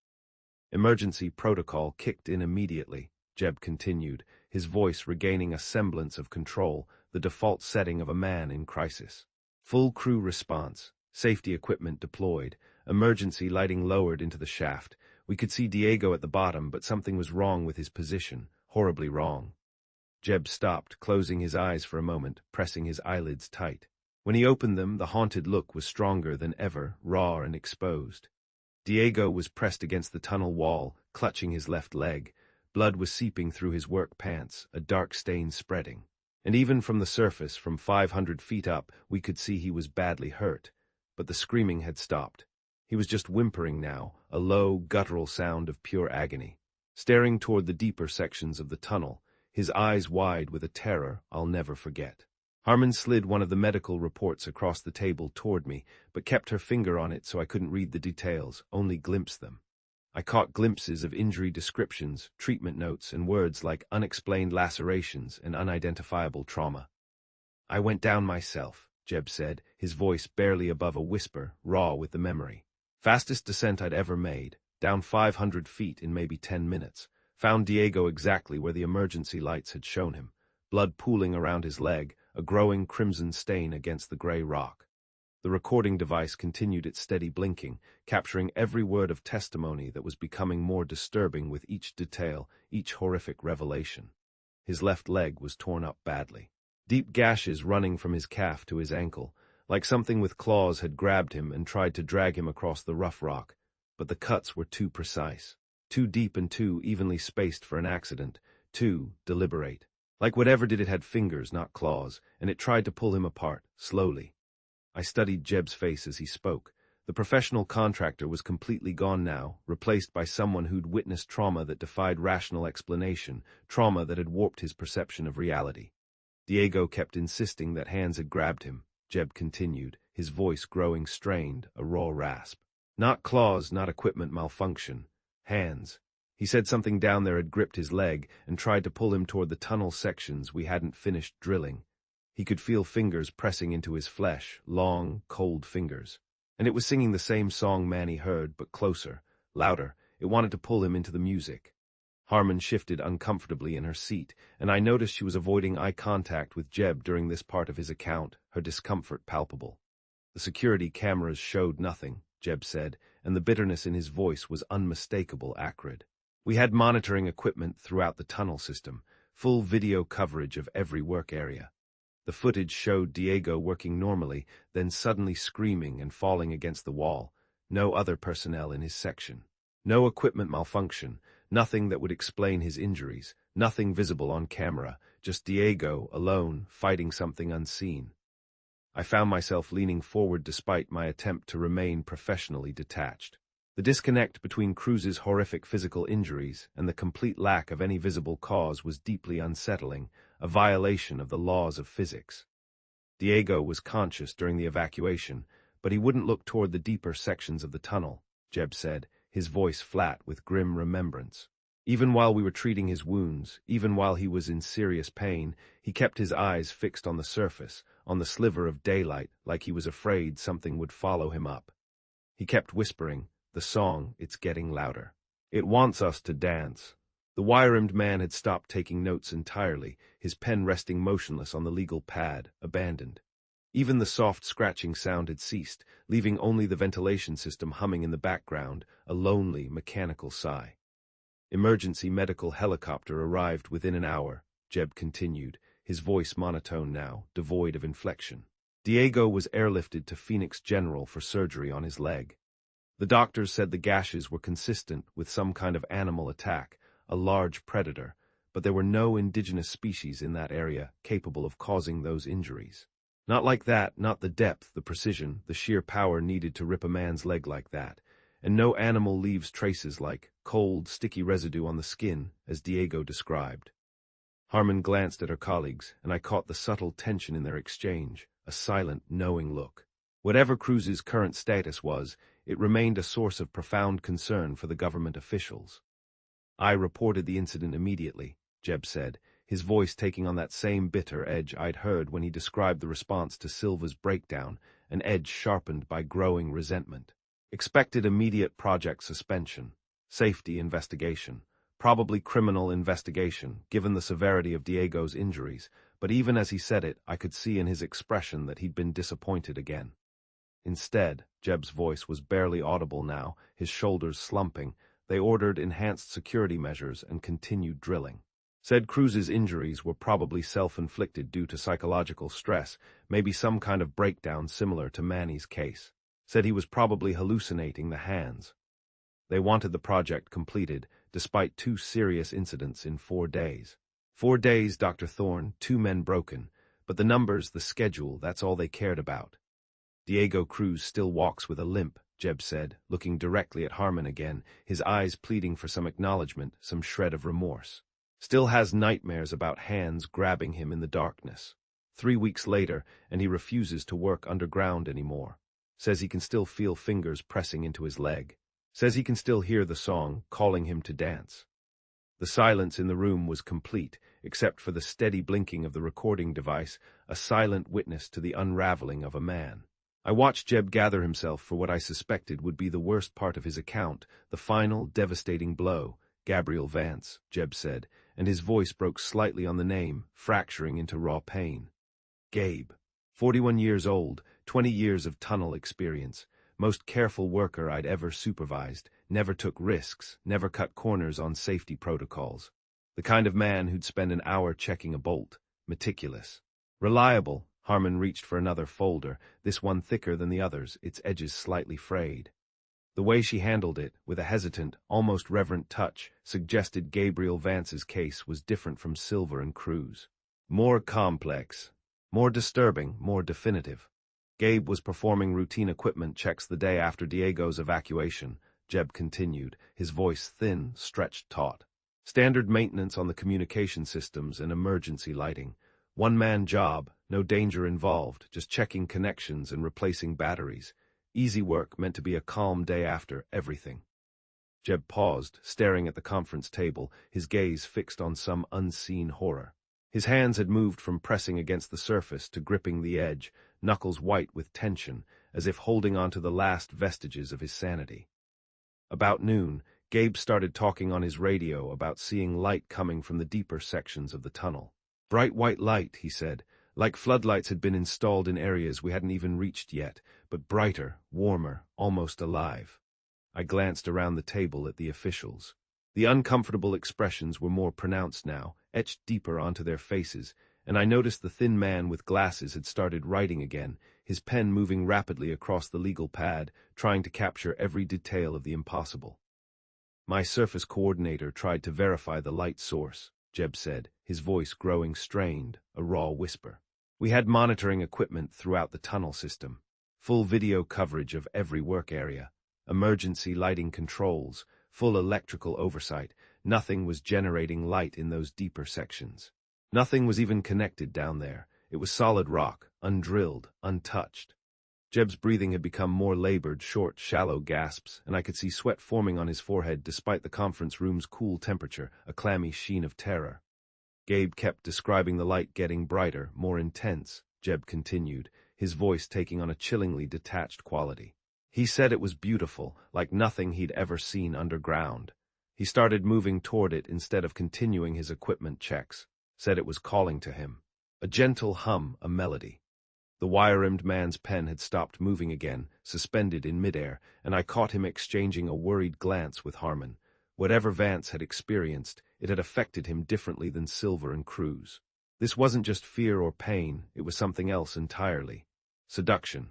Emergency protocol kicked in immediately, Jeb continued, his voice regaining a semblance of control, the default setting of a man in crisis. Full crew response, safety equipment deployed, emergency lighting lowered into the shaft. We could see Diego at the bottom, but something was wrong with his position, horribly wrong. Jeb stopped, closing his eyes for a moment, pressing his eyelids tight. When he opened them, the haunted look was stronger than ever, raw and exposed. Diego was pressed against the tunnel wall, clutching his left leg. Blood was seeping through his work pants, a dark stain spreading. And even from the surface, from 500 feet up, we could see he was badly hurt. But the screaming had stopped. He was just whimpering now, a low, guttural sound of pure agony. Staring toward the deeper sections of the tunnel, his eyes wide with a terror I'll never forget. Harmon slid one of the medical reports across the table toward me, but kept her finger on it so I couldn't read the details, only glimpse them. I caught glimpses of injury descriptions, treatment notes, and words like unexplained lacerations and unidentifiable trauma. I went down myself, Jeb said, his voice barely above a whisper, raw with the memory. Fastest descent I'd ever made, down 500 feet in maybe 10 minutes. Found Diego exactly where the emergency lights had shown him, blood pooling around his leg, a growing crimson stain against the gray rock. The recording device continued its steady blinking, capturing every word of testimony that was becoming more disturbing with each detail, each horrific revelation. His left leg was torn up badly. Deep gashes running from his calf to his ankle, like something with claws had grabbed him and tried to drag him across the rough rock, but the cuts were too precise, too deep and too evenly spaced for an accident, too deliberate. Like whatever did it had fingers, not claws, and it tried to pull him apart, slowly. I studied Jeb's face as he spoke. The professional contractor was completely gone now, replaced by someone who'd witnessed trauma that defied rational explanation, trauma that had warped his perception of reality. Diego kept insisting that hands had grabbed him. Jeb continued, his voice growing strained, a raw rasp. Not claws, not equipment malfunction. Hands. He said something down there had gripped his leg and tried to pull him toward the tunnel sections we hadn't finished drilling. He could feel fingers pressing into his flesh, long, cold fingers. And it was singing the same song Manny heard, but closer, louder. It wanted to pull him into the music. Harmon shifted uncomfortably in her seat, and I noticed she was avoiding eye contact with Jeb during this part of his account, her discomfort palpable. The security cameras showed nothing, Jeb said, and the bitterness in his voice was unmistakable, acrid. We had monitoring equipment throughout the tunnel system, full video coverage of every work area. The footage showed Diego working normally, then suddenly screaming and falling against the wall. No other personnel in his section. No equipment malfunction, nothing that would explain his injuries, nothing visible on camera, just Diego, alone, fighting something unseen. I found myself leaning forward despite my attempt to remain professionally detached. The disconnect between Cruz's horrific physical injuries and the complete lack of any visible cause was deeply unsettling, a violation of the laws of physics. Diego was conscious during the evacuation, but he wouldn't look toward the deeper sections of the tunnel, Jeb said, his voice flat with grim remembrance. Even while we were treating his wounds, even while he was in serious pain, he kept his eyes fixed on the surface, on the sliver of daylight, like he was afraid something would follow him up. He kept whispering, "The song, it's getting louder. It wants us to dance." The wire-rimmed man had stopped taking notes entirely, his pen resting motionless on the legal pad, abandoned. Even the soft scratching sound had ceased, leaving only the ventilation system humming in the background, a lonely, mechanical sigh. Emergency medical helicopter arrived within an hour, Jeb continued, his voice monotone now, devoid of inflection. Diego was airlifted to Phoenix General for surgery on his leg. The doctors said the gashes were consistent with some kind of animal attack, a large predator, but there were no indigenous species in that area capable of causing those injuries. Not like that, not the depth, the precision, the sheer power needed to rip a man's leg like that, and no animal leaves traces like cold, sticky residue on the skin, as Diego described. Harmon glanced at her colleagues, and I caught the subtle tension in their exchange, a silent, knowing look. Whatever Cruz's current status was, it remained a source of profound concern for the government officials. "I reported the incident immediately," Jeb said, his voice taking on that same bitter edge I'd heard when he described the response to Silva's breakdown, an edge sharpened by growing resentment. "Expected immediate project suspension, safety investigation, probably criminal investigation, given the severity of Diego's injuries, but even as he said it, I could see in his expression that he'd been disappointed again. Instead, Jeb's voice was barely audible now, his shoulders slumping. They ordered enhanced security measures and continued drilling. Said Cruz's injuries were probably self-inflicted due to psychological stress, maybe some kind of breakdown similar to Manny's case. Said he was probably hallucinating the hands. They wanted the project completed, despite 2 serious incidents in 4 days. 4 days, Dr. Thorne, 2 men broken, but the numbers, the schedule, that's all they cared about. Diego Cruz still walks with a limp, Jeb said, looking directly at Harmon again, his eyes pleading for some acknowledgement, some shred of remorse. Still has nightmares about hands grabbing him in the darkness. 3 weeks later, and he refuses to work underground anymore. Says he can still feel fingers pressing into his leg. Says he can still hear the song, calling him to dance. The silence in the room was complete, except for the steady blinking of the recording device, a silent witness to the unraveling of a man. I watched Jeb gather himself for what I suspected would be the worst part of his account, the final, devastating blow. "Gabriel Vance," Jeb said, and his voice broke slightly on the name, fracturing into raw pain. Gabe. 41 years old, 20 years of tunnel experience, most careful worker I'd ever supervised, never took risks, never cut corners on safety protocols. The kind of man who'd spend an hour checking a bolt. Meticulous. Reliable, Harmon reached for another folder, this one thicker than the others, its edges slightly frayed. The way she handled it, with a hesitant, almost reverent touch, suggested Gabriel Vance's case was different from Silver and Cruz. More complex, more disturbing, more definitive. Gabe was performing routine equipment checks the day after Diego's evacuation, Jeb continued, his voice thin, stretched taut. Standard maintenance on the communication systems and emergency lighting. One-man job, no danger involved, just checking connections and replacing batteries. Easy work meant to be a calm day after everything. Jeb paused, staring at the conference table, his gaze fixed on some unseen horror. His hands had moved from pressing against the surface to gripping the edge, knuckles white with tension, as if holding on to the last vestiges of his sanity. About noon, Gabe started talking on his radio about seeing light coming from the deeper sections of the tunnel. Bright white light, he said, like floodlights had been installed in areas we hadn't even reached yet, but brighter, warmer, almost alive. I glanced around the table at the officials. The uncomfortable expressions were more pronounced now, etched deeper onto their faces, and I noticed the thin man with glasses had started writing again, his pen moving rapidly across the legal pad, trying to capture every detail of the impossible. My surface coordinator tried to verify the light source, Jeb said, his voice growing strained, a raw whisper. We had monitoring equipment throughout the tunnel system, full video coverage of every work area, emergency lighting controls, full electrical oversight. Nothing was generating light in those deeper sections. Nothing was even connected down there. It was solid rock, undrilled, untouched. Jeb's breathing had become more labored, short, shallow gasps, and I could see sweat forming on his forehead despite the conference room's cool temperature, a clammy sheen of terror. Gabe kept describing the light getting brighter, more intense, Jeb continued, his voice taking on a chillingly detached quality. He said it was beautiful, like nothing he'd ever seen underground. He started moving toward it instead of continuing his equipment checks, said it was calling to him. A gentle hum, a melody. The wire-rimmed man's pen had stopped moving again, suspended in midair, and I caught him exchanging a worried glance with Harmon. Whatever Vance had experienced, it had affected him differently than Silver and Cruz. This wasn't just fear or pain, it was something else entirely. Seduction.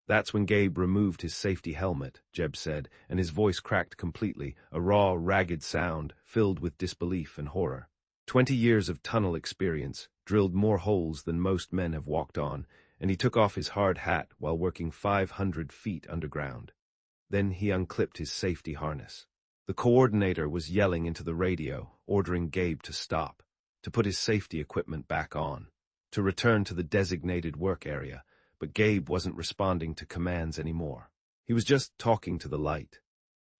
That's when Gabe removed his safety helmet, Jeb said, and his voice cracked completely, a raw, ragged sound, filled with disbelief and horror. 20 years of tunnel experience, drilled more holes than most men have walked on, and he took off his hard hat while working 500 feet underground. Then he unclipped his safety harness. The coordinator was yelling into the radio, ordering Gabe to stop, to put his safety equipment back on, to return to the designated work area, but Gabe wasn't responding to commands anymore. He was just talking to the light.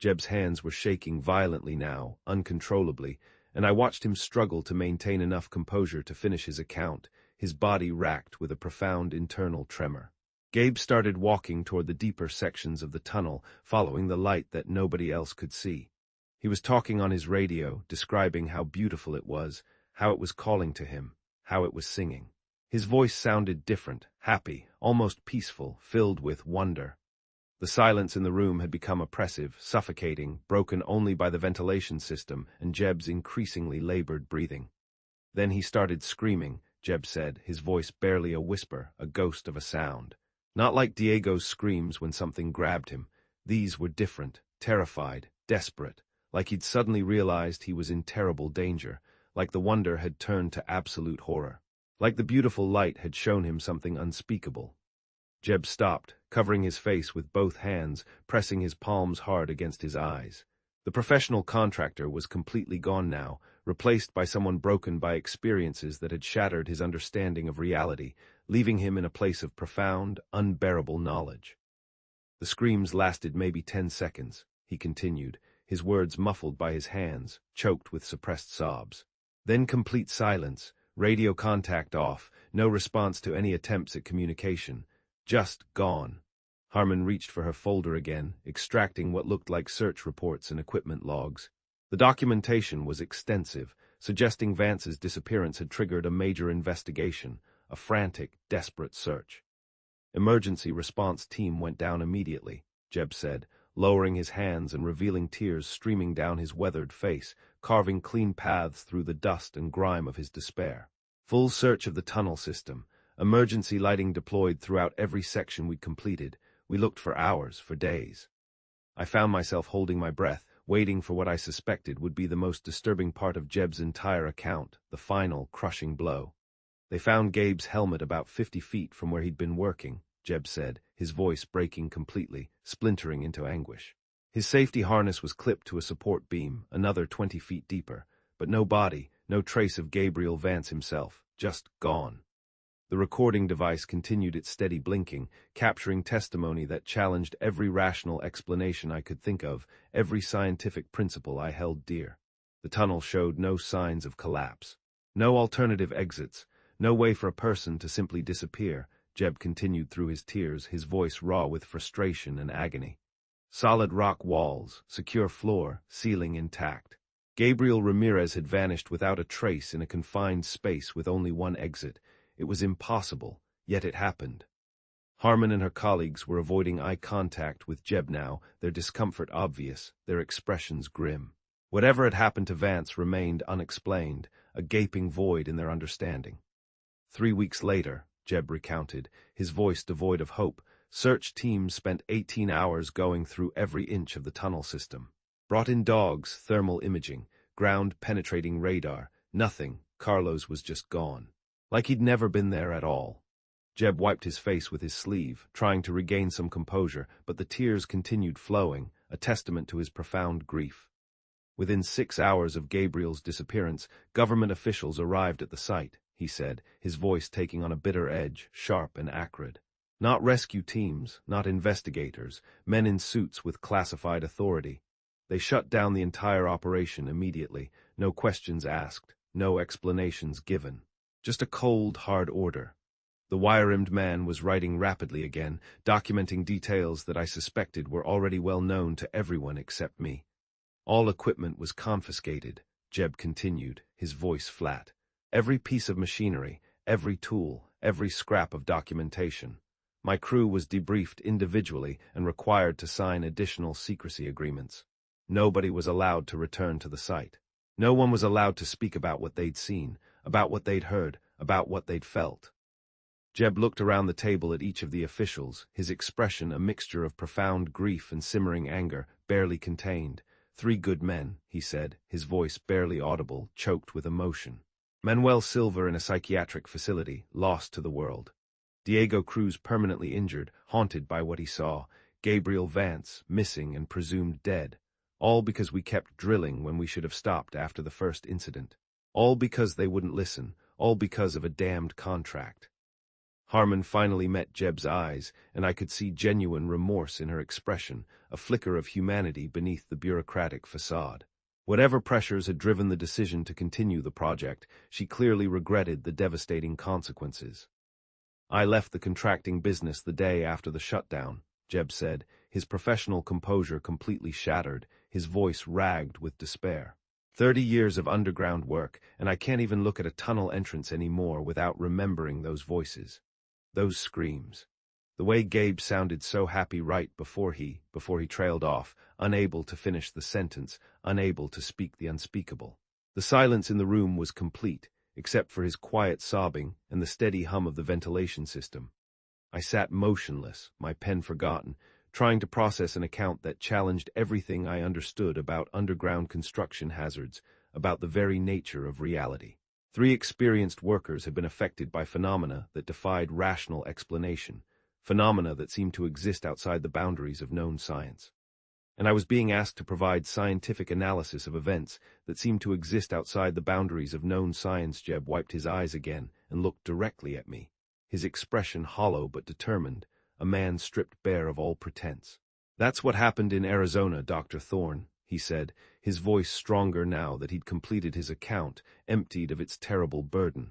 Jeb's hands were shaking violently now, uncontrollably, and I watched him struggle to maintain enough composure to finish his account, his body racked with a profound internal tremor. Gabe started walking toward the deeper sections of the tunnel, following the light that nobody else could see. He was talking on his radio, describing how beautiful it was, how it was calling to him, how it was singing. His voice sounded different, happy, almost peaceful, filled with wonder. The silence in the room had become oppressive, suffocating, broken only by the ventilation system and Jeb's increasingly labored breathing. Then he started screaming, Jeb said, his voice barely a whisper, a ghost of a sound. Not like Diego's screams when something grabbed him. These were different, terrified, desperate, like he'd suddenly realized he was in terrible danger, like the wonder had turned to absolute horror, like the beautiful light had shown him something unspeakable. Jeb stopped, covering his face with both hands, pressing his palms hard against his eyes. The professional contractor was completely gone now, replaced by someone broken by experiences that had shattered his understanding of reality, leaving him in a place of profound, unbearable knowledge. The screams lasted maybe 10 seconds, he continued, his words muffled by his hands, choked with suppressed sobs. Then complete silence, radio contact off, no response to any attempts at communication. Just gone. Harmon reached for her folder again, extracting what looked like search reports and equipment logs. The documentation was extensive, suggesting Vance's disappearance had triggered a major investigation, a frantic, desperate search. Emergency response team went down immediately, Jeb said, lowering his hands and revealing tears streaming down his weathered face, carving clean paths through the dust and grime of his despair. Full search of the tunnel system, Emergency lighting deployed throughout every section we completed. We looked for hours, for days. I found myself holding my breath, waiting for what I suspected would be the most disturbing part of Jeb's entire account, the final, crushing blow. They found Gabe's helmet about 50 feet from where he'd been working, Jeb said, his voice breaking completely, splintering into anguish. His safety harness was clipped to a support beam, another 20 feet deeper, but no body, no trace of Gabriel Vance himself, just gone. The recording device continued its steady blinking, capturing testimony that challenged every rational explanation I could think of, every scientific principle I held dear. The tunnel showed no signs of collapse. No alternative exits, no way for a person to simply disappear, Jeb continued through his tears, his voice raw with frustration and agony. Solid rock walls, secure floor, ceiling intact. Gabriel Ramirez had vanished without a trace in a confined space with only one exit. It was impossible, yet it happened. Harmon and her colleagues were avoiding eye contact with Jeb now, their discomfort obvious, their expressions grim. Whatever had happened to Vance remained unexplained, a gaping void in their understanding. 3 weeks later, Jeb recounted, his voice devoid of hope, search teams spent 18 hours going through every inch of the tunnel system. Brought in dogs, thermal imaging, ground-penetrating radar, nothing. Carlos was just gone. Like he'd never been there at all. Jeb wiped his face with his sleeve, trying to regain some composure, but the tears continued flowing, a testament to his profound grief. Within 6 hours of Gabriel's disappearance, government officials arrived at the site, he said, his voice taking on a bitter edge, sharp and acrid. Not rescue teams, not investigators, men in suits with classified authority. They shut down the entire operation immediately, no questions asked, no explanations given. Just a cold, hard order. The wire-rimmed man was writing rapidly again, documenting details that I suspected were already well known to everyone except me. All equipment was confiscated, Jeb continued, his voice flat. Every piece of machinery, every tool, every scrap of documentation. My crew was debriefed individually and required to sign additional secrecy agreements. Nobody was allowed to return to the site. No one was allowed to speak about what they'd seen, about what they'd heard, about what they'd felt. Jeb looked around the table at each of the officials, his expression a mixture of profound grief and simmering anger, barely contained. 3 good men, he said, his voice barely audible, choked with emotion. Manuel Silva in a psychiatric facility, lost to the world. Diego Cruz permanently injured, haunted by what he saw. Gabriel Vance, missing and presumed dead. All because we kept drilling when we should have stopped after the first incident. All because they wouldn't listen, all because of a damned contract. Harmon finally met Jeb's eyes, and I could see genuine remorse in her expression, a flicker of humanity beneath the bureaucratic facade. Whatever pressures had driven the decision to continue the project, she clearly regretted the devastating consequences. I left the contracting business the day after the shutdown, Jeb said, his professional composure completely shattered, his voice ragged with despair. 30 years of underground work, and I can't even look at a tunnel entrance anymore without remembering those voices. Those screams. The way Gabe sounded so happy right before he trailed off, unable to finish the sentence, unable to speak the unspeakable. The silence in the room was complete, except for his quiet sobbing and the steady hum of the ventilation system. I sat motionless, my pen forgotten, trying to process an account that challenged everything I understood about underground construction hazards, about the very nature of reality. 3 experienced workers had been affected by phenomena that defied rational explanation, phenomena that seemed to exist outside the boundaries of known science. And I was being asked to provide scientific analysis of events that seemed to exist outside the boundaries of known science. Jeb wiped his eyes again and looked directly at me, his expression hollow but determined, a man stripped bare of all pretense. That's what happened in Arizona, Dr. Thorne, he said, his voice stronger now that he'd completed his account, emptied of its terrible burden.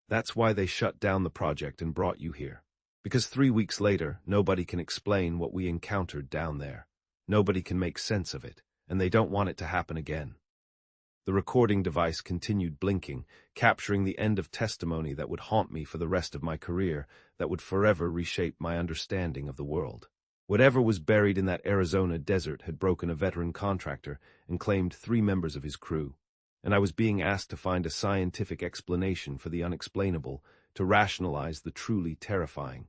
That's why they shut down the project and brought you here. Because 3 weeks later, nobody can explain what we encountered down there. Nobody can make sense of it, and they don't want it to happen again. The recording device continued blinking, capturing the end of testimony that would haunt me for the rest of my career, that would forever reshape my understanding of the world. Whatever was buried in that Arizona desert had broken a veteran contractor and claimed 3 members of his crew, and I was being asked to find a scientific explanation for the unexplainable, to rationalize the truly terrifying.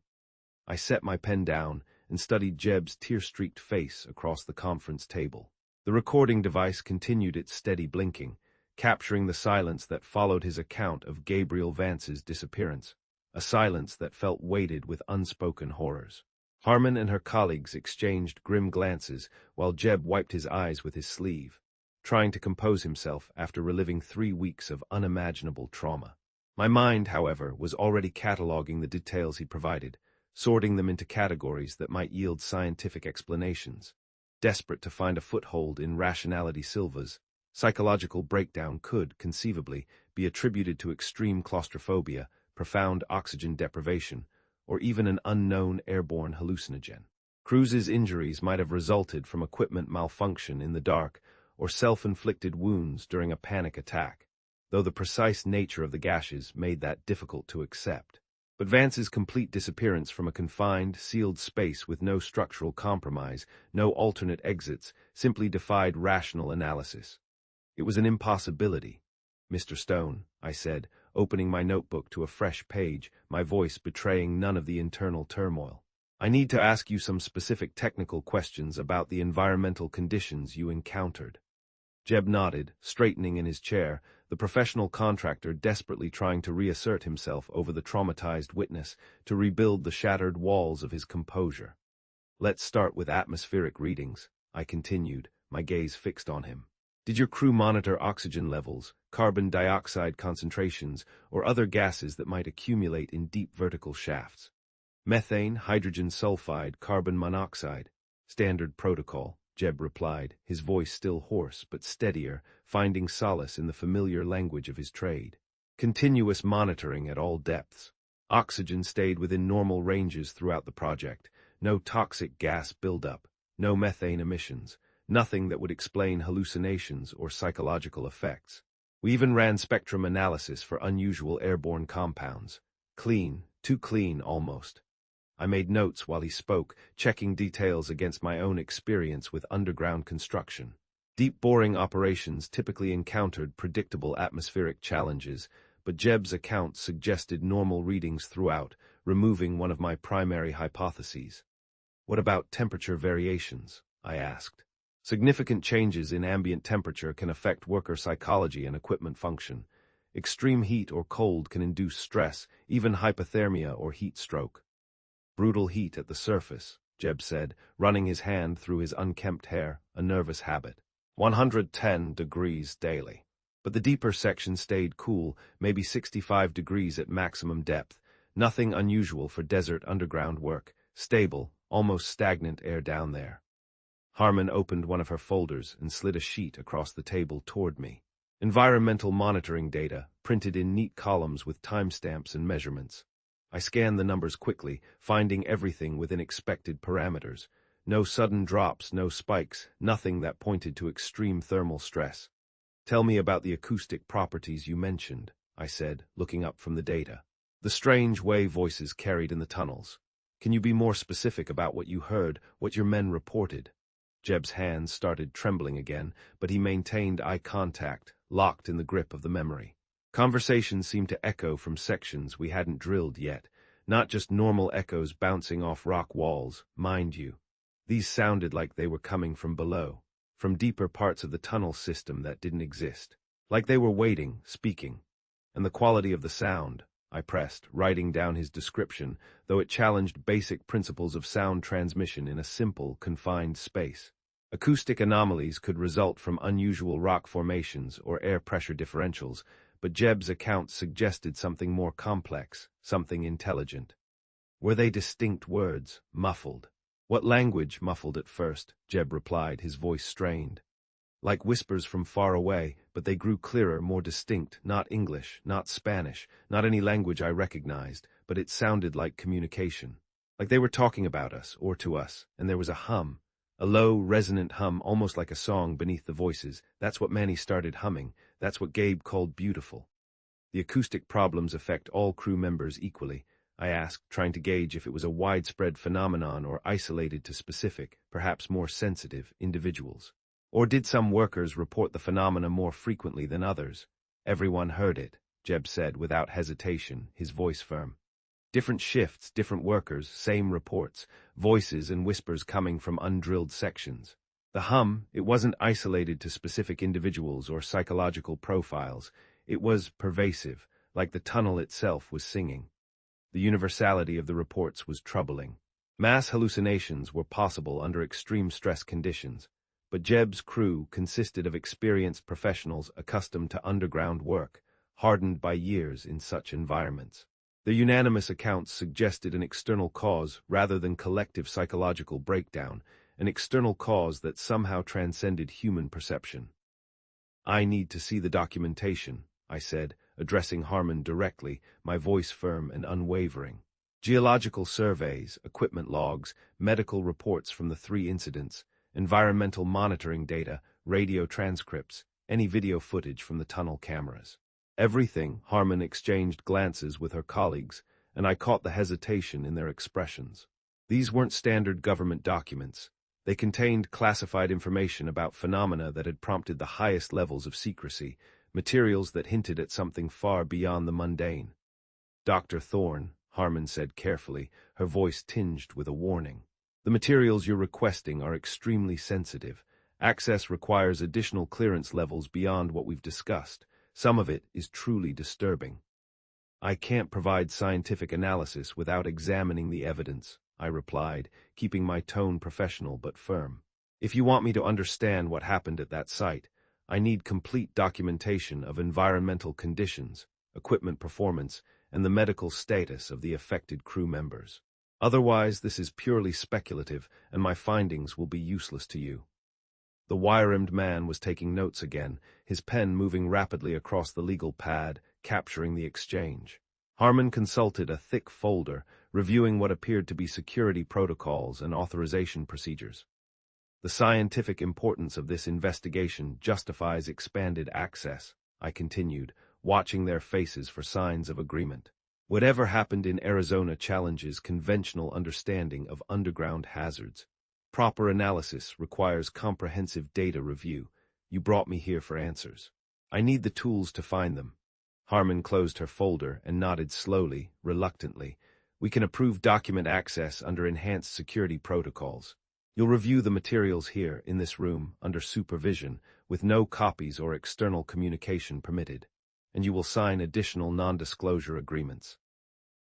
I set my pen down and studied Jeb's tear-streaked face across the conference table. The recording device continued its steady blinking, capturing the silence that followed his account of Gabriel Vance's disappearance, a silence that felt weighted with unspoken horrors. Harmon and her colleagues exchanged grim glances while Jeb wiped his eyes with his sleeve, trying to compose himself after reliving 3 weeks of unimaginable trauma. My mind, however, was already cataloging the details he provided, sorting them into categories that might yield scientific explanations. Desperate to find a foothold in rationality Silva's psychological breakdown could, conceivably, be attributed to extreme claustrophobia, profound oxygen deprivation, or even an unknown airborne hallucinogen. Cruz's injuries might have resulted from equipment malfunction in the dark or self-inflicted wounds during a panic attack, though the precise nature of the gashes made that difficult to accept. But Vance's complete disappearance from a confined, sealed space with no structural compromise, no alternate exits, simply defied rational analysis. It was an impossibility. "Mr. Stone," I said, opening my notebook to a fresh page, my voice betraying none of the internal turmoil. "I need to ask you some specific technical questions about the environmental conditions you encountered." Jeb nodded, straightening in his chair, the professional contractor desperately trying to reassert himself over the traumatized witness, to rebuild the shattered walls of his composure. "Let's start with atmospheric readings," I continued, my gaze fixed on him. "Did your crew monitor oxygen levels, carbon dioxide concentrations, or other gases that might accumulate in deep vertical shafts?" "Methane, hydrogen sulfide, carbon monoxide. Standard protocol," Jeb replied, his voice still hoarse but steadier, finding solace in the familiar language of his trade. "Continuous monitoring at all depths. Oxygen stayed within normal ranges throughout the project. No toxic gas buildup, no methane emissions, nothing that would explain hallucinations or psychological effects. We even ran spectrum analysis for unusual airborne compounds. Clean, too clean almost." I made notes while he spoke, checking details against my own experience with underground construction. Deep boring operations typically encountered predictable atmospheric challenges, but Jeb's account suggested normal readings throughout, removing one of my primary hypotheses. "What about temperature variations?" I asked. "Significant changes in ambient temperature can affect worker psychology and equipment function. Extreme heat or cold can induce stress, even hypothermia or heat stroke." "Brutal heat at the surface," Jeb said, running his hand through his unkempt hair, a nervous habit. 110 degrees daily. But the deeper section stayed cool, maybe 65 degrees at maximum depth. Nothing unusual for desert underground work. Stable, almost stagnant air down there." Harmon opened one of her folders and slid a sheet across the table toward me. "Environmental monitoring data, printed in neat columns with timestamps and measurements." I scanned the numbers quickly, finding everything within expected parameters. No sudden drops, no spikes, nothing that pointed to extreme thermal stress. "Tell me about the acoustic properties you mentioned," I said, looking up from the data. "The strange wave voices carried in the tunnels. Can you be more specific about what you heard, what your men reported?" Jeb's hands started trembling again, but he maintained eye contact, locked in the grip of the memory. Conversations seemed to echo from sections we hadn't drilled yet, not just normal echoes bouncing off rock walls, mind you. These sounded like they were coming from below, from deeper parts of the tunnel system that didn't exist. Like they were waiting, speaking. "And the quality of the sound," I pressed, writing down his description, though it challenged basic principles of sound transmission in a simple, confined space. "Acoustic anomalies could result from unusual rock formations or air pressure differentials, but Jeb's account suggested something more complex, something intelligent." "Were they distinct words, muffled?" "What language muffled at first?" Jeb replied, his voice strained. "Like whispers from far away, but they grew clearer, more distinct, not English, not Spanish, not any language I recognized, but it sounded like communication. Like they were talking about us, or to us, and there was a hum. A low, resonant hum, almost like a song beneath the voices. That's what Manny started humming. That's what Gabe called beautiful." "The acoustic problems affect all crew members equally?" I asked, trying to gauge if it was a widespread phenomenon or isolated to specific, perhaps more sensitive, individuals. "Or did some workers report the phenomena more frequently than others?" "Everyone heard it," Jeb said without hesitation, his voice firm. Different shifts, different workers, same reports, voices and whispers coming from undrilled sections. The hum, it wasn't isolated to specific individuals or psychological profiles. It was pervasive, like the tunnel itself was singing. The universality of the reports was troubling. Mass hallucinations were possible under extreme stress conditions, but Jeb's crew consisted of experienced professionals accustomed to underground work, hardened by years in such environments. The unanimous accounts suggested an external cause rather than collective psychological breakdown, an external cause that somehow transcended human perception. "I need to see the documentation," I said, addressing Harmon directly, my voice firm and unwavering. Geological surveys, equipment logs, medical reports from the 3 incidents, environmental monitoring data, radio transcripts, any video footage from the tunnel cameras. Everything. Harmon exchanged glances with her colleagues, and I caught the hesitation in their expressions. These weren't standard government documents. They contained classified information about phenomena that had prompted the highest levels of secrecy, materials that hinted at something far beyond the mundane. "Dr. Thorne," Harmon said carefully, her voice tinged with a warning. "The materials you're requesting are extremely sensitive. Access requires additional clearance levels beyond what we've discussed. Some of it is truly disturbing." "I can't provide scientific analysis without examining the evidence," I replied, keeping my tone professional but firm. "If you want me to understand what happened at that site, I need complete documentation of environmental conditions, equipment performance, and the medical status of the affected crew members. Otherwise, this is purely speculative, and my findings will be useless to you." The wire-rimmed man was taking notes again, his pen moving rapidly across the legal pad, capturing the exchange. Harmon consulted a thick folder, reviewing what appeared to be security protocols and authorization procedures. "The scientific importance of this investigation justifies expanded access," I continued, watching their faces for signs of agreement. "Whatever happened in Arizona challenges conventional understanding of underground hazards. Proper analysis requires comprehensive data review. You brought me here for answers. I need the tools to find them." Harmon closed her folder and nodded slowly, reluctantly. "We can approve document access under enhanced security protocols. You'll review the materials here, in this room, under supervision, with no copies or external communication permitted. And you will sign additional non-disclosure agreements."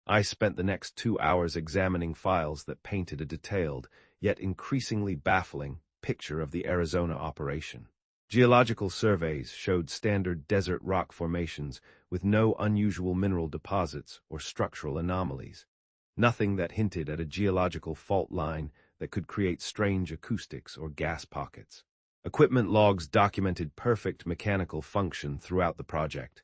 I spent the next 2 hours examining files that painted a detailed, yet increasingly baffling, picture of the Arizona operation. Geological surveys showed standard desert rock formations with no unusual mineral deposits or structural anomalies. Nothing that hinted at a geological fault line that could create strange acoustics or gas pockets. Equipment logs documented perfect mechanical function throughout the project.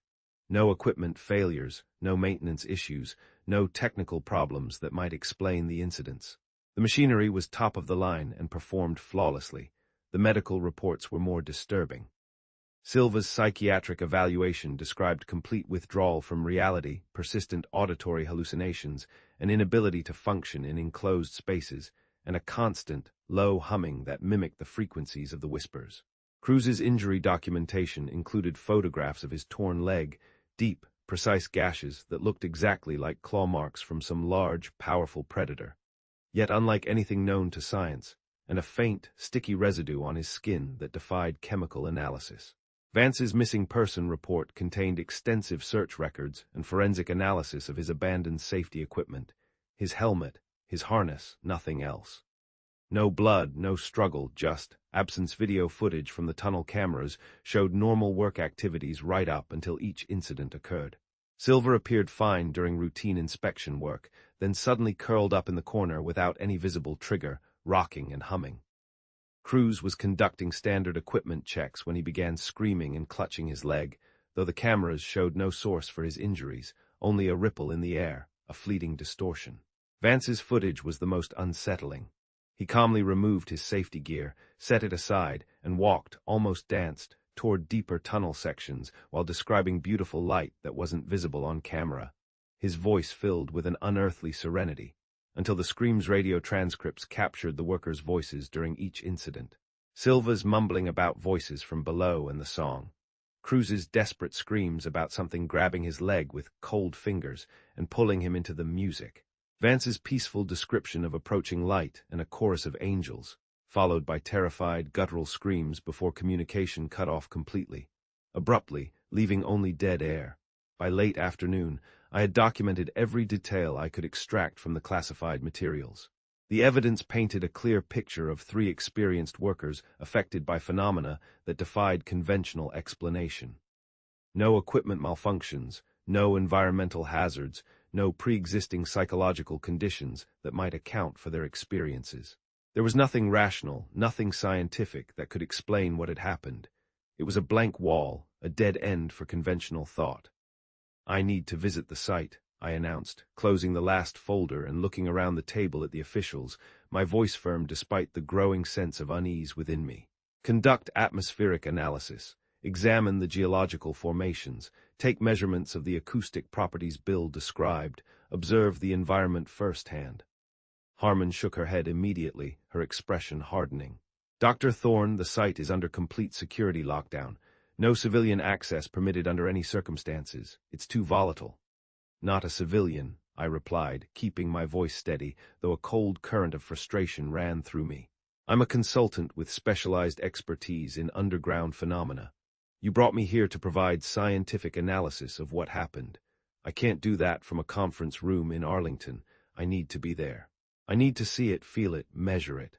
No equipment failures, no maintenance issues, no technical problems that might explain the incidents. The machinery was top of the line and performed flawlessly. The medical reports were more disturbing. Silva's psychiatric evaluation described complete withdrawal from reality, persistent auditory hallucinations, an inability to function in enclosed spaces, and a constant, low humming that mimicked the frequencies of the whispers. Cruz's injury documentation included photographs of his torn leg, deep, precise gashes that looked exactly like claw marks from some large, powerful predator. Yet unlike anything known to science, and a faint, sticky residue on his skin that defied chemical analysis. Vance's missing person report contained extensive search records and forensic analysis of his abandoned safety equipment, his helmet, his harness, nothing else. No blood, no struggle, just absence video footage from the tunnel cameras showed normal work activities right up until each incident occurred. Silver appeared fine during routine inspection work, then suddenly curled up in the corner without any visible trigger, rocking and humming. Cruz was conducting standard equipment checks when he began screaming and clutching his leg, though the cameras showed no source for his injuries, only a ripple in the air, a fleeting distortion. Vance's footage was the most unsettling. He calmly removed his safety gear, set it aside, and walked, almost danced, toward deeper tunnel sections while describing beautiful light that wasn't visible on camera. His voice filled with an unearthly serenity, until the scream's radio transcripts captured the workers' voices during each incident. Silva's mumbling about voices from below and the song. Cruz's desperate screams about something grabbing his leg with cold fingers and pulling him into the music. Vance's peaceful description of approaching light and a chorus of angels, followed by terrified, guttural screams before communication cut off completely, abruptly, leaving only dead air. By late afternoon, I had documented every detail I could extract from the classified materials. The evidence painted a clear picture of 3 experienced workers affected by phenomena that defied conventional explanation. No equipment malfunctions, no environmental hazards, no pre-existing psychological conditions that might account for their experiences. There was nothing rational, nothing scientific that could explain what had happened. It was a blank wall, a dead end for conventional thought. "I need to visit the site," I announced, closing the last folder and looking around the table at the officials, my voice firm despite the growing sense of unease within me. "Conduct atmospheric analysis, examine the geological formations, take measurements of the acoustic properties Bill described, observe the environment firsthand." Harmon shook her head immediately, her expression hardening. "Dr. Thorne, the site is under complete security lockdown. No civilian access permitted under any circumstances. It's too volatile." "Not a civilian," I replied, keeping my voice steady, though a cold current of frustration ran through me. "I'm a consultant with specialized expertise in underground phenomena. You brought me here to provide scientific analysis of what happened. I can't do that from a conference room in Arlington. I need to be there. I need to see it, feel it, measure it."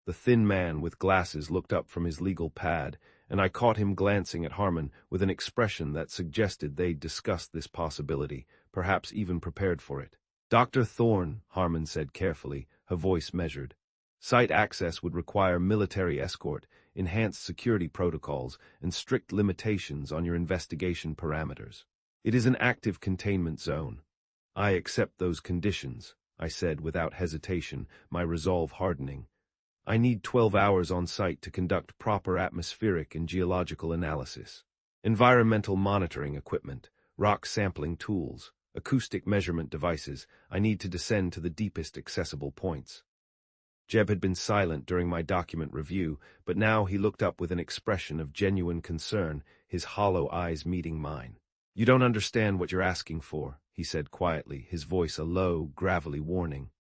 The thin man with glasses looked up from his legal pad, and I caught him glancing at Harmon with an expression that suggested they'd discussed this possibility, perhaps even prepared for it. "Dr. Thorne," Harmon said carefully, her voice measured. "Site access would require military escort, enhanced security protocols, and strict limitations on your investigation parameters. It is an active containment zone." "I accept those conditions," I said without hesitation, my resolve hardening. "I need 12 hours on site to conduct proper atmospheric and geological analysis. Environmental monitoring equipment, rock sampling tools, acoustic measurement devices. I need to descend to the deepest accessible points." Jeb had been silent during my document review, but now he looked up with an expression of genuine concern, his hollow eyes meeting mine. "You don't understand what you're asking for," he said quietly, his voice a low, gravelly warning.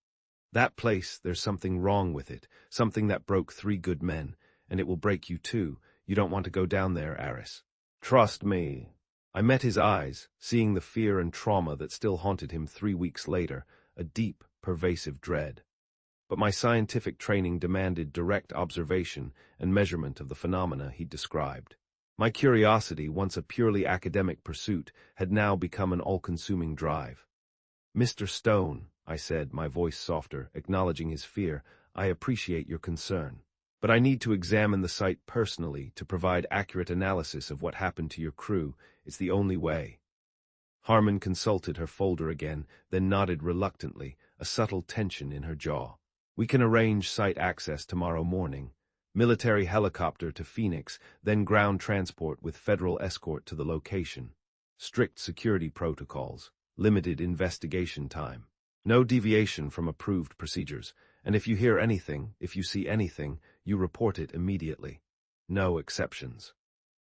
"That place, there's something wrong with it, something that broke 3 good men, and it will break you too. You don't want to go down there, Aris." "Trust me." I met his eyes, seeing the fear and trauma that still haunted him 3 weeks later, a deep, pervasive dread. But my scientific training demanded direct observation and measurement of the phenomena he'd described. My curiosity, once a purely academic pursuit, had now become an all-consuming drive. "Mr. Stone," I said, my voice softer, acknowledging his fear, "I appreciate your concern. But I need to examine the site personally to provide accurate analysis of what happened to your crew. It's the only way." Harmon consulted her folder again, then nodded reluctantly, a subtle tension in her jaw. "We can arrange site access tomorrow morning. Military helicopter to Phoenix, then ground transport with federal escort to the location. Strict security protocols, limited investigation time. No deviation from approved procedures, and if you hear anything, if you see anything, you report it immediately. No exceptions."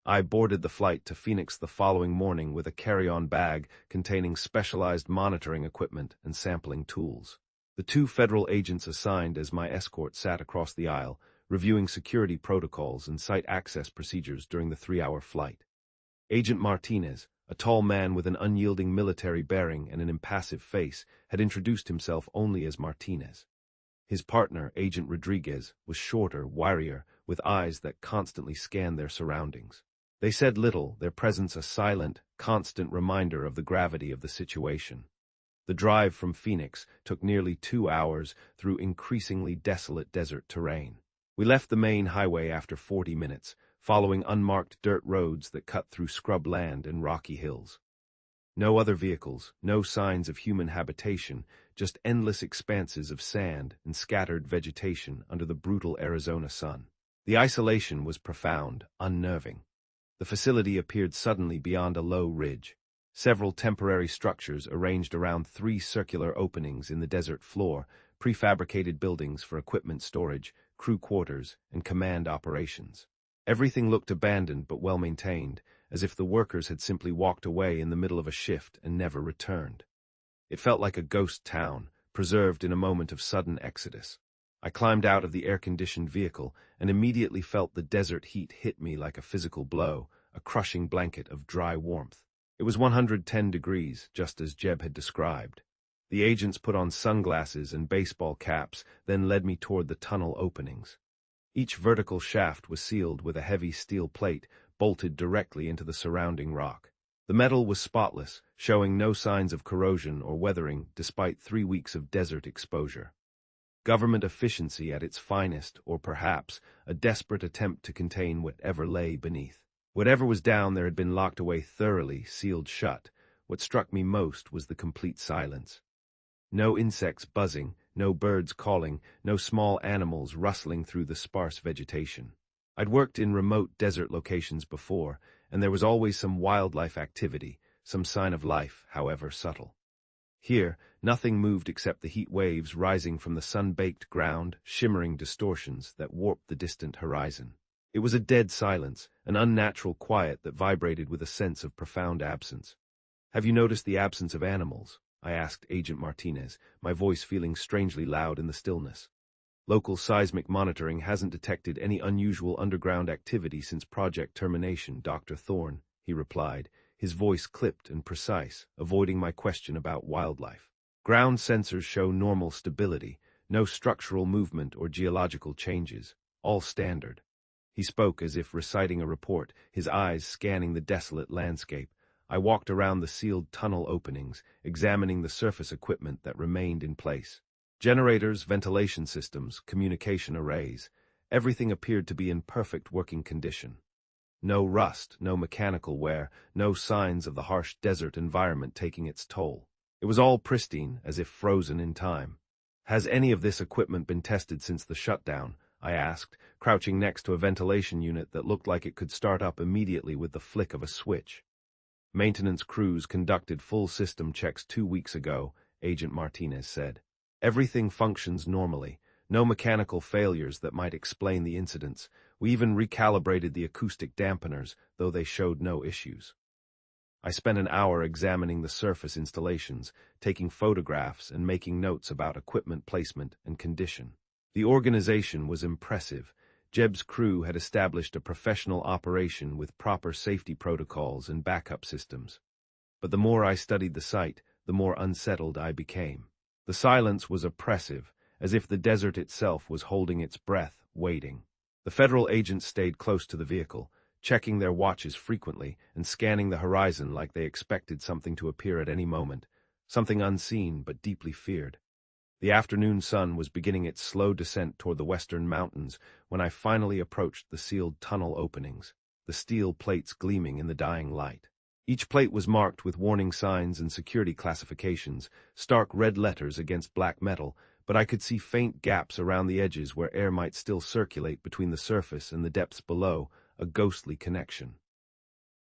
I boarded the flight to Phoenix the following morning with a carry-on bag containing specialized monitoring equipment and sampling tools. The 2 federal agents assigned as my escort sat across the aisle, reviewing security protocols and site access procedures during the 3-hour flight. Agent Martinez, a tall man with an unyielding military bearing and an impassive face, had introduced himself only as Martinez. His partner, Agent Rodriguez, was shorter, wirier, with eyes that constantly scanned their surroundings. They said little, their presence a silent, constant reminder of the gravity of the situation. The drive from Phoenix took nearly 2 hours through increasingly desolate desert terrain. We left the main highway after 40 minutes, following unmarked dirt roads that cut through scrub land and rocky hills. No other vehicles, no signs of human habitation, just endless expanses of sand and scattered vegetation under the brutal Arizona sun. The isolation was profound, unnerving. The facility appeared suddenly beyond a low ridge. Several temporary structures arranged around 3 circular openings in the desert floor, prefabricated buildings for equipment storage, crew quarters, and command operations. Everything looked abandoned but well-maintained, as if the workers had simply walked away in the middle of a shift and never returned. It felt like a ghost town, preserved in a moment of sudden exodus. I climbed out of the air-conditioned vehicle and immediately felt the desert heat hit me like a physical blow, a crushing blanket of dry warmth. It was 110 degrees, just as Jeb had described. The agents put on sunglasses and baseball caps, then led me toward the tunnel openings. Each vertical shaft was sealed with a heavy steel plate bolted directly into the surrounding rock. The metal was spotless, showing no signs of corrosion or weathering despite 3 weeks of desert exposure. Government efficiency at its finest, or perhaps a desperate attempt to contain whatever lay beneath. Whatever was down there had been locked away thoroughly, sealed shut. What struck me most was the complete silence. No insects buzzing, no birds calling, no small animals rustling through the sparse vegetation. I'd worked in remote desert locations before, and there was always some wildlife activity, some sign of life, however subtle. Here, nothing moved except the heat waves rising from the sun-baked ground, shimmering distortions that warped the distant horizon. It was a dead silence, an unnatural quiet that vibrated with a sense of profound absence. "Have you noticed the absence of animals?" I asked Agent Martinez, my voice feeling strangely loud in the stillness. "Local seismic monitoring hasn't detected any unusual underground activity since project termination, Dr. Thorne," he replied, his voice clipped and precise, avoiding my question about wildlife. "Ground sensors show normal stability, no structural movement or geological changes, all standard." He spoke as if reciting a report, his eyes scanning the desolate landscape. I walked around the sealed tunnel openings, examining the surface equipment that remained in place. Generators, ventilation systems, communication arrays, everything appeared to be in perfect working condition. No rust, no mechanical wear, no signs of the harsh desert environment taking its toll. It was all pristine, as if frozen in time. "Has any of this equipment been tested since the shutdown?" I asked, crouching next to a ventilation unit that looked like it could start up immediately with the flick of a switch. "Maintenance crews conducted full system checks 2 weeks ago," Agent Martinez said. "Everything functions normally. No mechanical failures that might explain the incidents. We even recalibrated the acoustic dampeners, though they showed no issues." I spent an hour examining the surface installations, taking photographs and making notes about equipment placement and condition. The organization was impressive. Jeb's crew had established a professional operation with proper safety protocols and backup systems. But the more I studied the site, the more unsettled I became. The silence was oppressive, as if the desert itself was holding its breath, waiting. The federal agents stayed close to the vehicle, checking their watches frequently and scanning the horizon like they expected something to appear at any moment, something unseen but deeply feared. The afternoon sun was beginning its slow descent toward the western mountains when I finally approached the sealed tunnel openings, the steel plates gleaming in the dying light. Each plate was marked with warning signs and security classifications, stark red letters against black metal, but I could see faint gaps around the edges where air might still circulate between the surface and the depths below, a ghostly connection.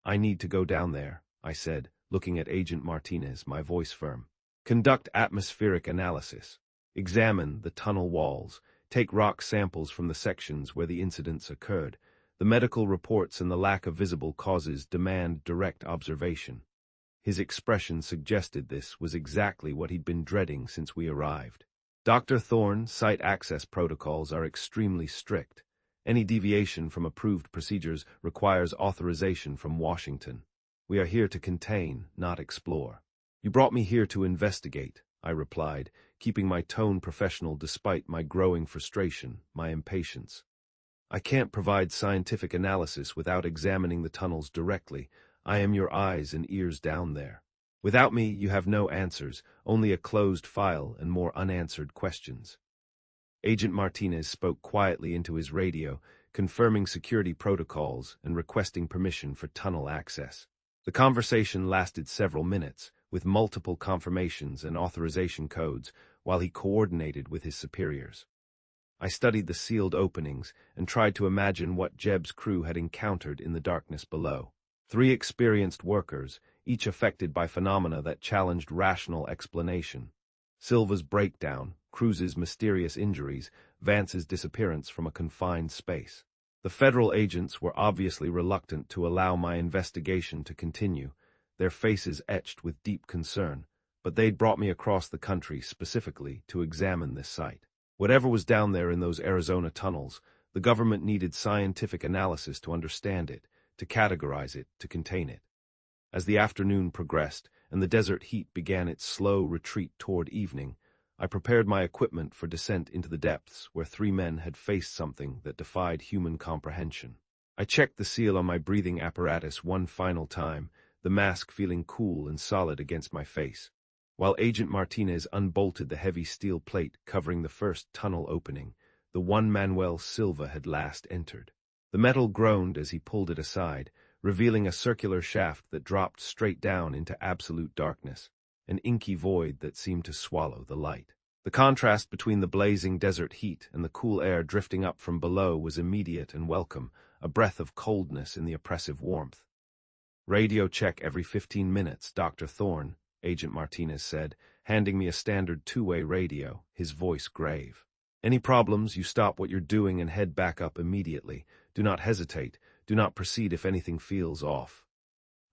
"I need to go down there," I said, looking at Agent Martinez, my voice firm. "Conduct atmospheric analysis. Examine the tunnel walls. Take rock samples from the sections where the incidents occurred. The medical reports and the lack of visible causes demand direct observation." His expression suggested this was exactly what he'd been dreading since we arrived. "Dr. Thorne, site access protocols are extremely strict. Any deviation from approved procedures requires authorization from Washington. We are here to contain, not explore." "You brought me here to investigate," I replied, keeping my tone professional despite my growing frustration, my impatience. "I can't provide scientific analysis without examining the tunnels directly. I am your eyes and ears down there. Without me, you have no answers, only a closed file and more unanswered questions." Agent Martinez spoke quietly into his radio, confirming security protocols and requesting permission for tunnel access. The conversation lasted several minutes, with multiple confirmations and authorization codes, while he coordinated with his superiors. I studied the sealed openings and tried to imagine what Jeb's crew had encountered in the darkness below. 3 experienced workers, each affected by phenomena that challenged rational explanation. Silva's breakdown, Cruz's mysterious injuries, Vance's disappearance from a confined space. The federal agents were obviously reluctant to allow my investigation to continue, their faces etched with deep concern, but they'd brought me across the country specifically to examine this site. Whatever was down there in those Arizona tunnels, the government needed scientific analysis to understand it, to categorize it, to contain it. As the afternoon progressed and the desert heat began its slow retreat toward evening, I prepared my equipment for descent into the depths where 3 men had faced something that defied human comprehension. I checked the seal on my breathing apparatus one final time, the mask feeling cool and solid against my face, while Agent Martinez unbolted the heavy steel plate covering the first tunnel opening. The one Manuel Silva had last entered. The metal groaned as he pulled it aside, revealing a circular shaft that dropped straight down into absolute darkness, an inky void that seemed to swallow the light. The contrast between the blazing desert heat and the cool air drifting up from below was immediate and welcome, a breath of coldness in the oppressive warmth. "Radio check every 15 minutes, Dr. Thorne," Agent Martinez said, handing me a standard 2-way radio, his voice grave. "Any problems, you stop what you're doing and head back up immediately. Do not hesitate. Do not proceed if anything feels off."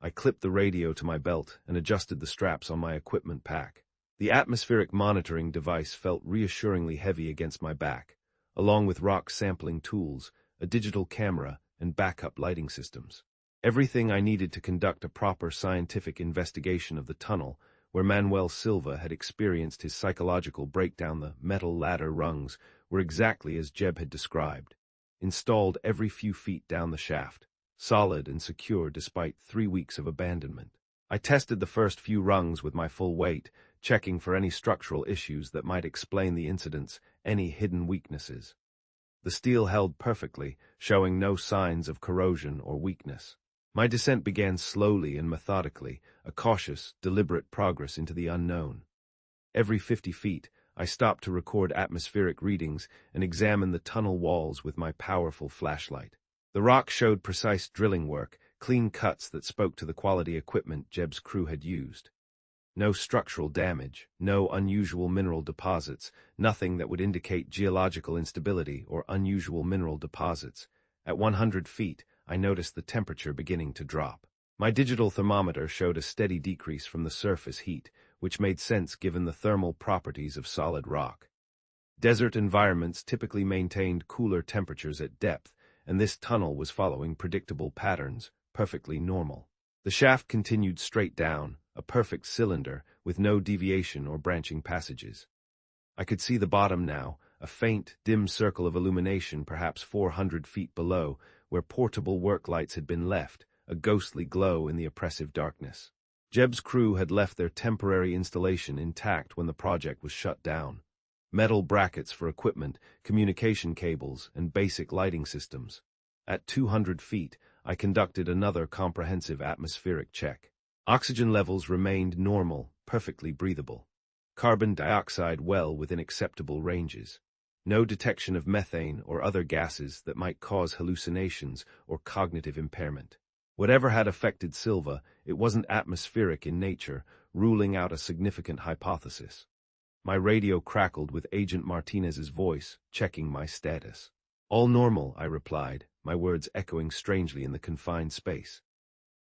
I clipped the radio to my belt and adjusted the straps on my equipment pack. The atmospheric monitoring device felt reassuringly heavy against my back, along with rock sampling tools, a digital camera, and backup lighting systems. Everything I needed to conduct a proper scientific investigation of the tunnel where Manuel Silva had experienced his psychological breakdown. The metal ladder rungs were exactly as Jeb had described, installed every few feet down the shaft, solid and secure despite 3 weeks of abandonment. I tested the first few rungs with my full weight, checking for any structural issues that might explain the incidents, any hidden weaknesses. The steel held perfectly, showing no signs of corrosion or weakness. My descent began slowly and methodically, a cautious, deliberate progress into the unknown. Every 50 feet, I stopped to record atmospheric readings and examine the tunnel walls with my powerful flashlight. The rock showed precise drilling work, clean cuts that spoke to the quality equipment Jeb's crew had used. No structural damage, no unusual mineral deposits, nothing that would indicate geological instability or unusual mineral deposits. At 100 feet, I noticed the temperature beginning to drop. My digital thermometer showed a steady decrease from the surface heat, which made sense given the thermal properties of solid rock. Desert environments typically maintained cooler temperatures at depth, and this tunnel was following predictable patterns, perfectly normal. The shaft continued straight down, a perfect cylinder, with no deviation or branching passages. I could see the bottom now, a faint, dim circle of illumination perhaps 400 feet below, where portable work lights had been left, a ghostly glow in the oppressive darkness. Jeb's crew had left their temporary installation intact when the project was shut down. Metal brackets for equipment, communication cables, and basic lighting systems. At 200 feet, I conducted another comprehensive atmospheric check. Oxygen levels remained normal, perfectly breathable. Carbon dioxide well within acceptable ranges. No detection of methane or other gases that might cause hallucinations or cognitive impairment. Whatever had affected Silva, it wasn't atmospheric in nature, ruling out a significant hypothesis. My radio crackled with Agent Martinez's voice, checking my status. "All normal," I replied, my words echoing strangely in the confined space.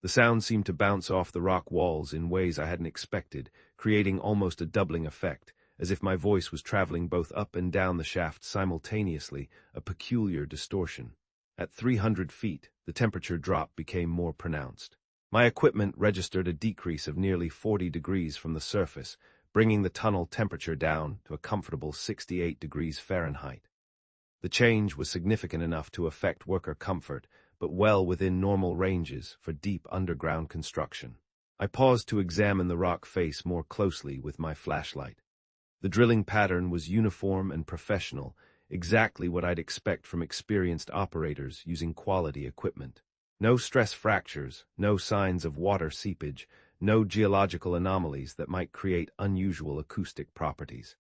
The sound seemed to bounce off the rock walls in ways I hadn't expected, creating almost a doubling effect, as if my voice was traveling both up and down the shaft simultaneously, a peculiar distortion. At 300 feet, the temperature drop became more pronounced. My equipment registered a decrease of nearly 40 degrees from the surface, bringing the tunnel temperature down to a comfortable 68 degrees Fahrenheit. The change was significant enough to affect worker comfort, but well within normal ranges for deep underground construction. I paused to examine the rock face more closely with my flashlight. The drilling pattern was uniform and professional, exactly what I'd expect from experienced operators using quality equipment. No stress fractures, no signs of water seepage, no geological anomalies that might create unusual acoustic properties.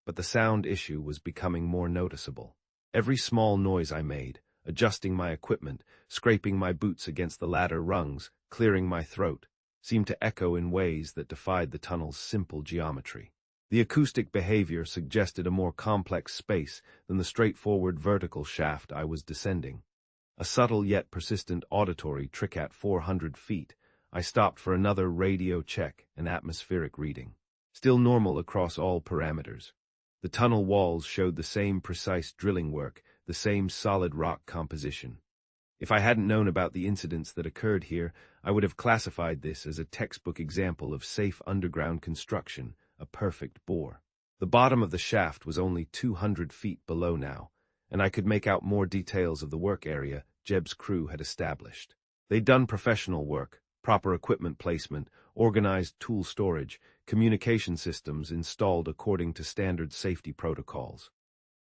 But the sound issue was becoming more noticeable. Every small noise I made, adjusting my equipment, scraping my boots against the ladder rungs, clearing my throat, seemed to echo in ways that defied the tunnel's simple geometry. The acoustic behavior suggested a more complex space than the straightforward vertical shaft I was descending. A subtle yet persistent auditory trick. At 400 feet, I stopped for another radio check and atmospheric reading. Still normal across all parameters. The tunnel walls showed the same precise drilling work, the same solid rock composition. If I hadn't known about the incidents that occurred here, I would have classified this as a textbook example of safe underground construction, a perfect bore. The bottom of the shaft was only 200 feet below now, and I could make out more details of the work area Jeb's crew had established. They'd done professional work, proper equipment placement, organized tool storage, communication systems installed according to standard safety protocols.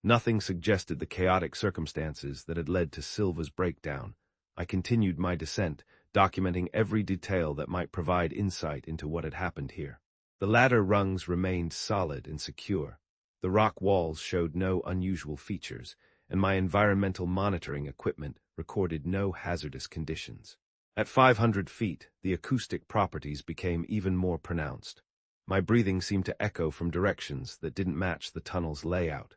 Nothing suggested the chaotic circumstances that had led to Silva's breakdown. I continued my descent, documenting every detail that might provide insight into what had happened here. The ladder rungs remained solid and secure. The rock walls showed no unusual features, and my environmental monitoring equipment recorded no hazardous conditions. At 500 feet, the acoustic properties became even more pronounced. My breathing seemed to echo from directions that didn't match the tunnel's layout.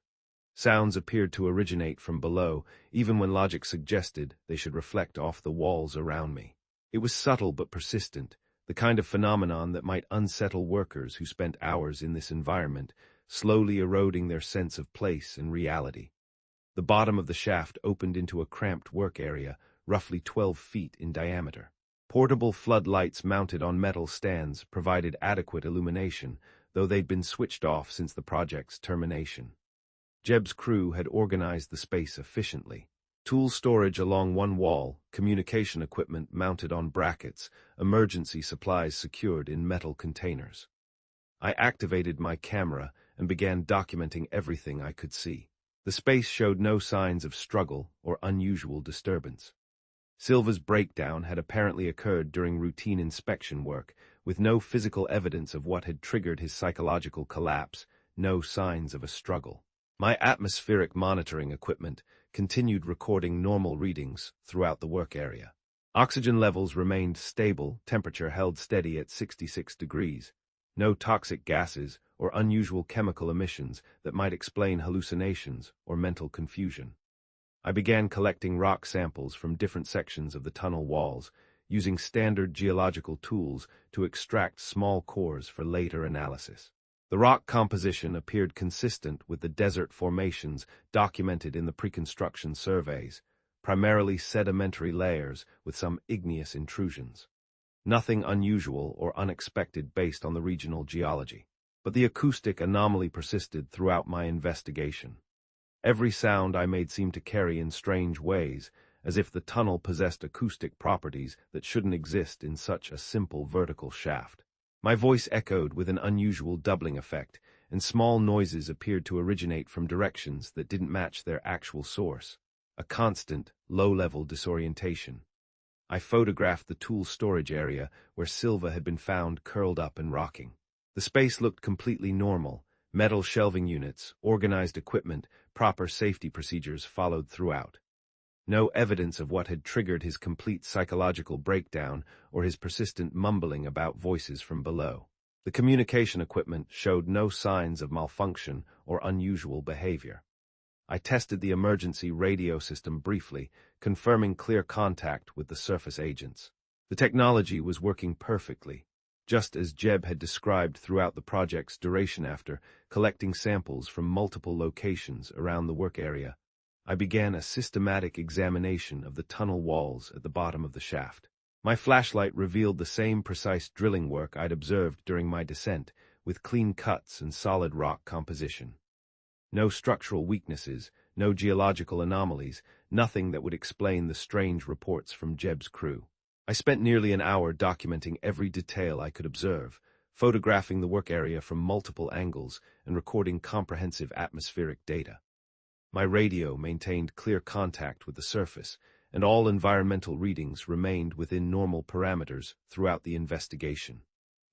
Sounds appeared to originate from below, even when logic suggested they should reflect off the walls around me. It was subtle but persistent, the kind of phenomenon that might unsettle workers who spent hours in this environment, slowly eroding their sense of place and reality. The bottom of the shaft opened into a cramped work area, roughly 12 feet in diameter. Portable floodlights mounted on metal stands provided adequate illumination, though they'd been switched off since the project's termination. Jeb's crew had organized the space efficiently. Tool storage along one wall, communication equipment mounted on brackets, emergency supplies secured in metal containers. I activated my camera and began documenting everything I could see. The space showed no signs of struggle or unusual disturbance. Silva's breakdown had apparently occurred during routine inspection work, with no physical evidence of what had triggered his psychological collapse, no signs of a struggle. My atmospheric monitoring equipment continued recording normal readings throughout the work area. Oxygen levels remained stable, temperature held steady at 66 degrees. No toxic gases or unusual chemical emissions that might explain hallucinations or mental confusion. I began collecting rock samples from different sections of the tunnel walls, using standard geological tools to extract small cores for later analysis. The rock composition appeared consistent with the desert formations documented in the pre-construction surveys, primarily sedimentary layers with some igneous intrusions. Nothing unusual or unexpected based on the regional geology. But the acoustic anomaly persisted throughout my investigation. Every sound I made seemed to carry in strange ways, as if the tunnel possessed acoustic properties that shouldn't exist in such a simple vertical shaft. My voice echoed with an unusual doubling effect, and small noises appeared to originate from directions that didn't match their actual source. A constant, low-level disorientation. I photographed the tool storage area where Silva had been found curled up and rocking. The space looked completely normal. Metal shelving units, organized equipment, proper safety procedures followed throughout. No evidence of what had triggered his complete psychological breakdown or his persistent mumbling about voices from below. The communication equipment showed no signs of malfunction or unusual behavior. I tested the emergency radio system briefly, confirming clear contact with the surface agents. The technology was working perfectly, just as Jeb had described throughout the project's duration. After collecting samples from multiple locations around the work area, I began a systematic examination of the tunnel walls at the bottom of the shaft. My flashlight revealed the same precise drilling work I'd observed during my descent, with clean cuts and solid rock composition. No structural weaknesses, no geological anomalies, nothing that would explain the strange reports from Jeb's crew. I spent nearly an hour documenting every detail I could observe, photographing the work area from multiple angles and recording comprehensive atmospheric data. My radio maintained clear contact with the surface, and all environmental readings remained within normal parameters throughout the investigation.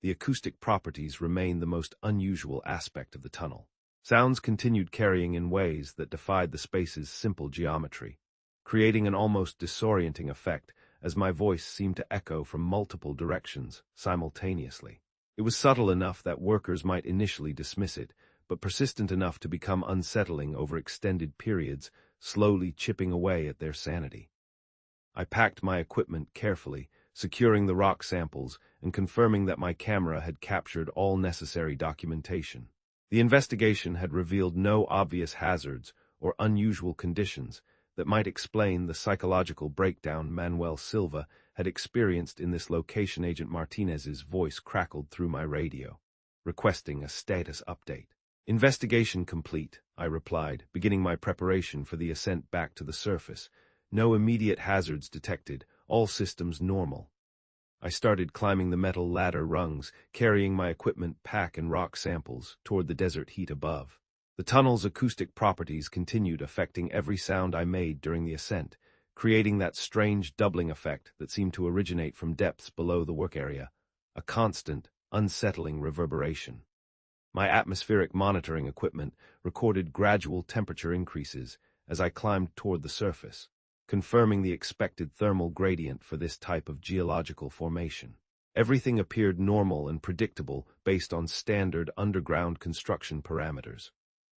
The acoustic properties remained the most unusual aspect of the tunnel. Sounds continued carrying in ways that defied the space's simple geometry, creating an almost disorienting effect as my voice seemed to echo from multiple directions simultaneously. It was subtle enough that workers might initially dismiss it, but persistent enough to become unsettling over extended periods, slowly chipping away at their sanity. I packed my equipment carefully, securing the rock samples and confirming that my camera had captured all necessary documentation. The investigation had revealed no obvious hazards or unusual conditions that might explain the psychological breakdown Manuel Silva had experienced in this location. Agent Martinez's voice crackled through my radio, requesting a status update. Investigation complete, I replied, beginning my preparation for the ascent back to the surface. No immediate hazards detected, all systems normal. I started climbing the metal ladder rungs, carrying my equipment pack and rock samples toward the desert heat above. The tunnel's acoustic properties continued affecting every sound I made during the ascent, creating that strange doubling effect that seemed to originate from depths below the work area, a constant, unsettling reverberation. My atmospheric monitoring equipment recorded gradual temperature increases as I climbed toward the surface, confirming the expected thermal gradient for this type of geological formation. Everything appeared normal and predictable based on standard underground construction parameters.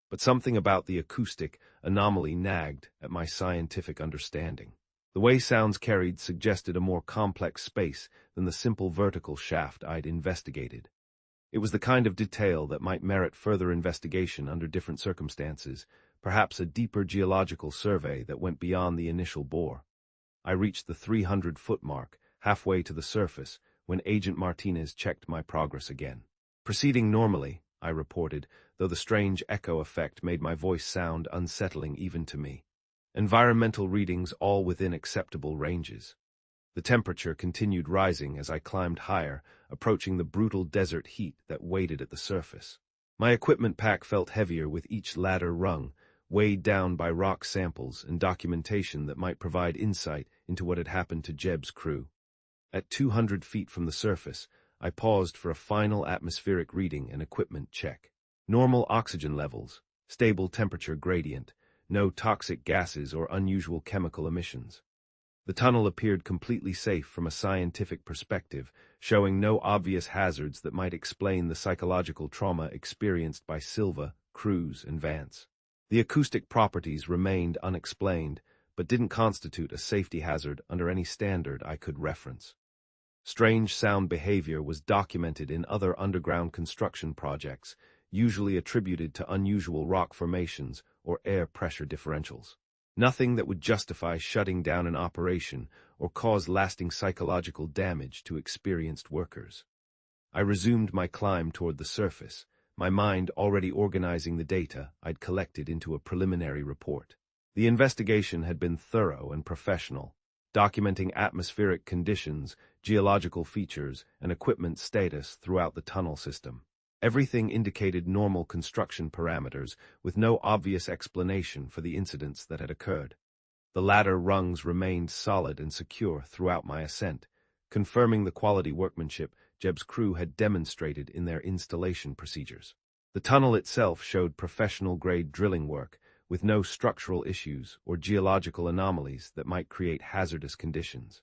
But something about the acoustic anomaly nagged at my scientific understanding. The way sounds carried suggested a more complex space than the simple vertical shaft I'd investigated. It was the kind of detail that might merit further investigation under different circumstances, perhaps a deeper geological survey that went beyond the initial bore. I reached the 300-foot mark, halfway to the surface, when Agent Martinez checked my progress again. Proceeding normally, I reported, though the strange echo effect made my voice sound unsettling even to me. Environmental readings all within acceptable ranges. The temperature continued rising as I climbed higher, approaching the brutal desert heat that waited at the surface. My equipment pack felt heavier with each ladder rung, weighed down by rock samples and documentation that might provide insight into what had happened to Jeb's crew. At 200 feet from the surface, I paused for a final atmospheric reading and equipment check. Normal oxygen levels, stable temperature gradient, no toxic gases or unusual chemical emissions. The tunnel appeared completely safe from a scientific perspective, showing no obvious hazards that might explain the psychological trauma experienced by Silva, Cruz, and Vance. The acoustic properties remained unexplained, but didn't constitute a safety hazard under any standard I could reference. Strange sound behavior was documented in other underground construction projects, usually attributed to unusual rock formations or air pressure differentials. Nothing that would justify shutting down an operation or cause lasting psychological damage to experienced workers. I resumed my climb toward the surface, my mind already organizing the data I'd collected into a preliminary report. The investigation had been thorough and professional, documenting atmospheric conditions, geological features, and equipment status throughout the tunnel system. Everything indicated normal construction parameters, with no obvious explanation for the incidents that had occurred. The ladder rungs remained solid and secure throughout my ascent, confirming the quality workmanship Jeb's crew had demonstrated in their installation procedures. The tunnel itself showed professional-grade drilling work, with no structural issues or geological anomalies that might create hazardous conditions.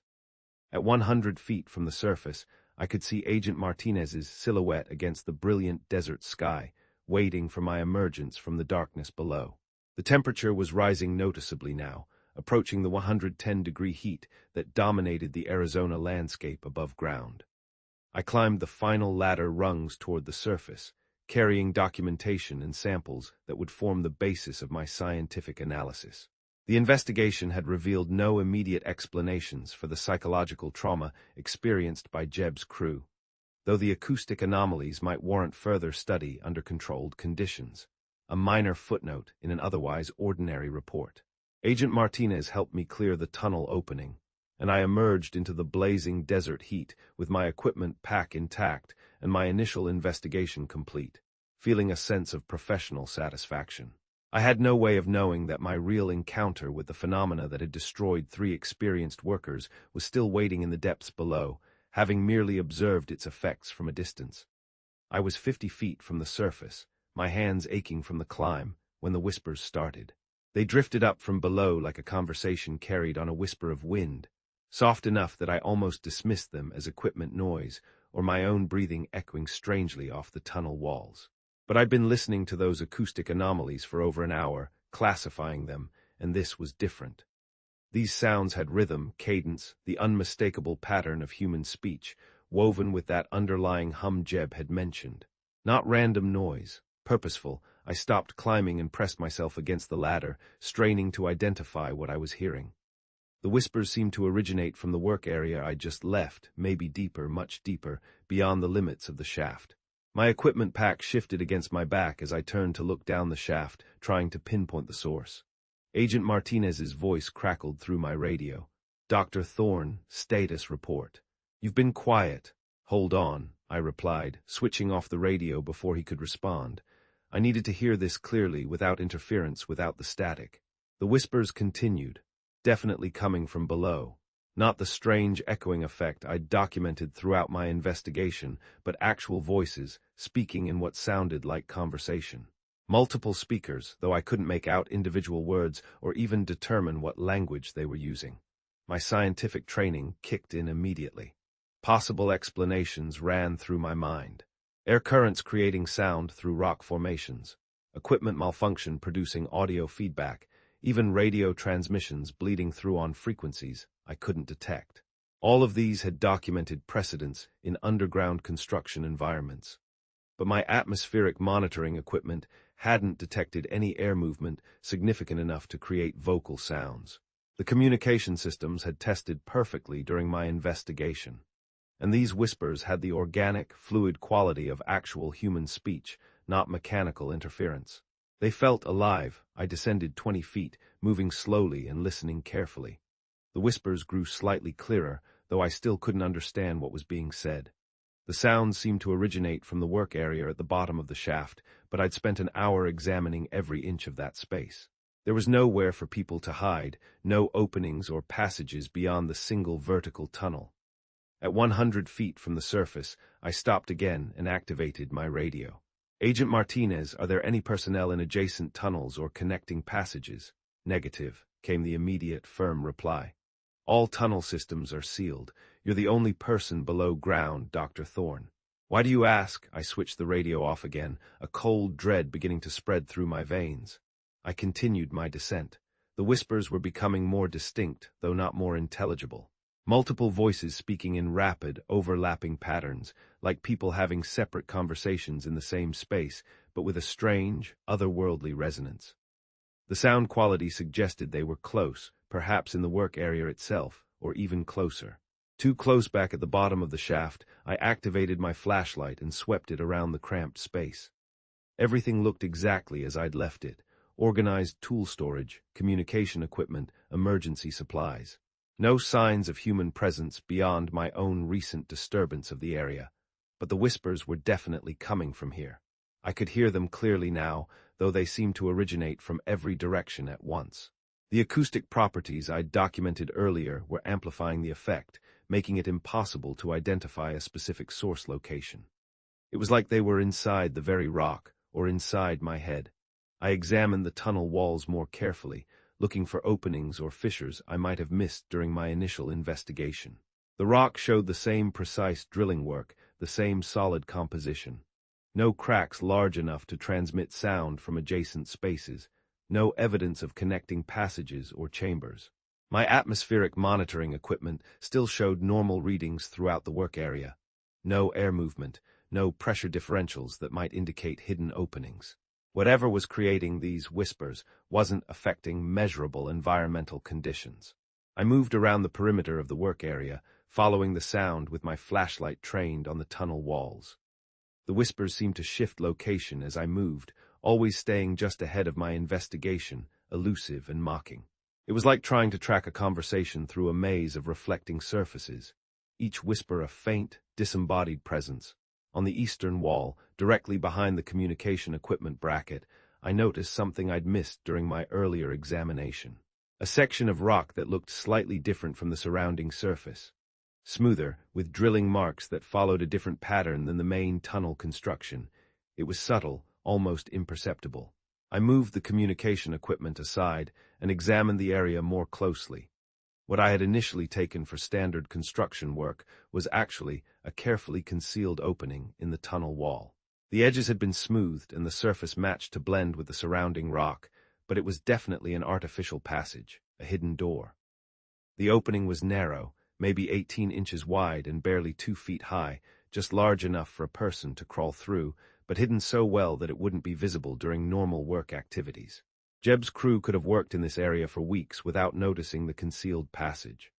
At 100 feet from the surface, I could see Agent Martinez's silhouette against the brilliant desert sky, waiting for my emergence from the darkness below. The temperature was rising noticeably now, approaching the 110-degree heat that dominated the Arizona landscape above ground. I climbed the final ladder rungs toward the surface, carrying documentation and samples that would form the basis of my scientific analysis. The investigation had revealed no immediate explanations for the psychological trauma experienced by Jeb's crew, though the acoustic anomalies might warrant further study under controlled conditions, a minor footnote in an otherwise ordinary report. Agent Martinez helped me clear the tunnel opening, and I emerged into the blazing desert heat with my equipment pack intact and my initial investigation complete, feeling a sense of professional satisfaction. I had no way of knowing that my real encounter with the phenomena that had destroyed 3 experienced workers was still waiting in the depths below, having merely observed its effects from a distance. I was 50 feet from the surface, my hands aching from the climb, when the whispers started. They drifted up from below like a conversation carried on a whisper of wind, soft enough that I almost dismissed them as equipment noise or my own breathing echoing strangely off the tunnel walls. But I'd been listening to those acoustic anomalies for over an hour, classifying them, and this was different. These sounds had rhythm, cadence, the unmistakable pattern of human speech, woven with that underlying hum Jeb had mentioned. Not random noise, purposeful. I stopped climbing and pressed myself against the ladder, straining to identify what I was hearing. The whispers seemed to originate from the work area I'd just left, maybe deeper, much deeper, beyond the limits of the shaft. My equipment pack shifted against my back as I turned to look down the shaft, trying to pinpoint the source. Agent Martinez's voice crackled through my radio. "Dr. Thorne, status report." "You've been quiet." "Hold on," I replied, switching off the radio before he could respond. I needed to hear this clearly, without interference, without the static. The whispers continued, definitely coming from below. Not the strange echoing effect I'd documented throughout my investigation, but actual voices, speaking in what sounded like conversation. Multiple speakers, though I couldn't make out individual words or even determine what language they were using. My scientific training kicked in immediately. Possible explanations ran through my mind. Air currents creating sound through rock formations. Equipment malfunction producing audio feedback. Even radio transmissions bleeding through on frequencies I couldn't detect. All of these had documented precedents in underground construction environments. But my atmospheric monitoring equipment hadn't detected any air movement significant enough to create vocal sounds. The communication systems had tested perfectly during my investigation. And these whispers had the organic, fluid quality of actual human speech, not mechanical interference. They felt alive. I descended 20 feet, moving slowly and listening carefully. The whispers grew slightly clearer, though I still couldn't understand what was being said. The sounds seemed to originate from the work area at the bottom of the shaft, but I'd spent an hour examining every inch of that space. There was nowhere for people to hide, no openings or passages beyond the single vertical tunnel. At 100 feet from the surface, I stopped again and activated my radio. "Agent Martinez, are there any personnel in adjacent tunnels or connecting passages?" "Negative," came the immediate, firm reply. "All tunnel systems are sealed. You're the only person below ground, Dr. Thorne." "Why do you ask?" I switched the radio off again, a cold dread beginning to spread through my veins. I continued my descent. The whispers were becoming more distinct, though not more intelligible. Multiple voices speaking in rapid, overlapping patterns, like people having separate conversations in the same space, but with a strange, otherworldly resonance. The sound quality suggested they were close, perhaps in the work area itself, or even closer. Too close back at the bottom of the shaft, I activated my flashlight and swept it around the cramped space. Everything looked exactly as I'd left it. Organized tool storage, communication equipment, emergency supplies. No signs of human presence beyond my own recent disturbance of the area. But the whispers were definitely coming from here. I could hear them clearly now, though they seemed to originate from every direction at once. The acoustic properties I'd documented earlier were amplifying the effect, making it impossible to identify a specific source location. It was like they were inside the very rock, or inside my head. I examined the tunnel walls more carefully, looking for openings or fissures I might have missed during my initial investigation. The rock showed the same precise drilling work, the same solid composition. No cracks large enough to transmit sound from adjacent spaces, no evidence of connecting passages or chambers. My atmospheric monitoring equipment still showed normal readings throughout the work area. No air movement, no pressure differentials that might indicate hidden openings. Whatever was creating these whispers wasn't affecting measurable environmental conditions. I moved around the perimeter of the work area, following the sound with my flashlight trained on the tunnel walls. The whispers seemed to shift location as I moved, always staying just ahead of my investigation, elusive and mocking. It was like trying to track a conversation through a maze of reflecting surfaces, each whisper a faint, disembodied presence. On the eastern wall, directly behind the communication equipment bracket, I noticed something I'd missed during my earlier examination. A section of rock that looked slightly different from the surrounding surface. Smoother, with drilling marks that followed a different pattern than the main tunnel construction. It was subtle, almost imperceptible. I moved the communication equipment aside and examined the area more closely. What I had initially taken for standard construction work was actually a carefully concealed opening in the tunnel wall. The edges had been smoothed and the surface matched to blend with the surrounding rock, but it was definitely an artificial passage, a hidden door. The opening was narrow, maybe 18 inches wide and barely 2 feet high, just large enough for a person to crawl through, but hidden so well that it wouldn't be visible during normal work activities. Jeb's crew could have worked in this area for weeks without noticing the concealed passage.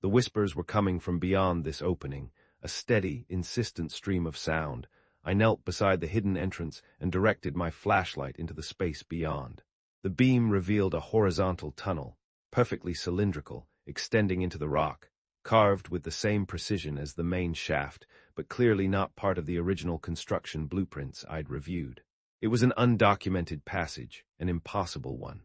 The whispers were coming from beyond this opening, a steady, insistent stream of sound. I knelt beside the hidden entrance and directed my flashlight into the space beyond. The beam revealed a horizontal tunnel, perfectly cylindrical, extending into the rock, carved with the same precision as the main shaft, but clearly not part of the original construction blueprints I'd reviewed. It was an undocumented passage, an impossible one.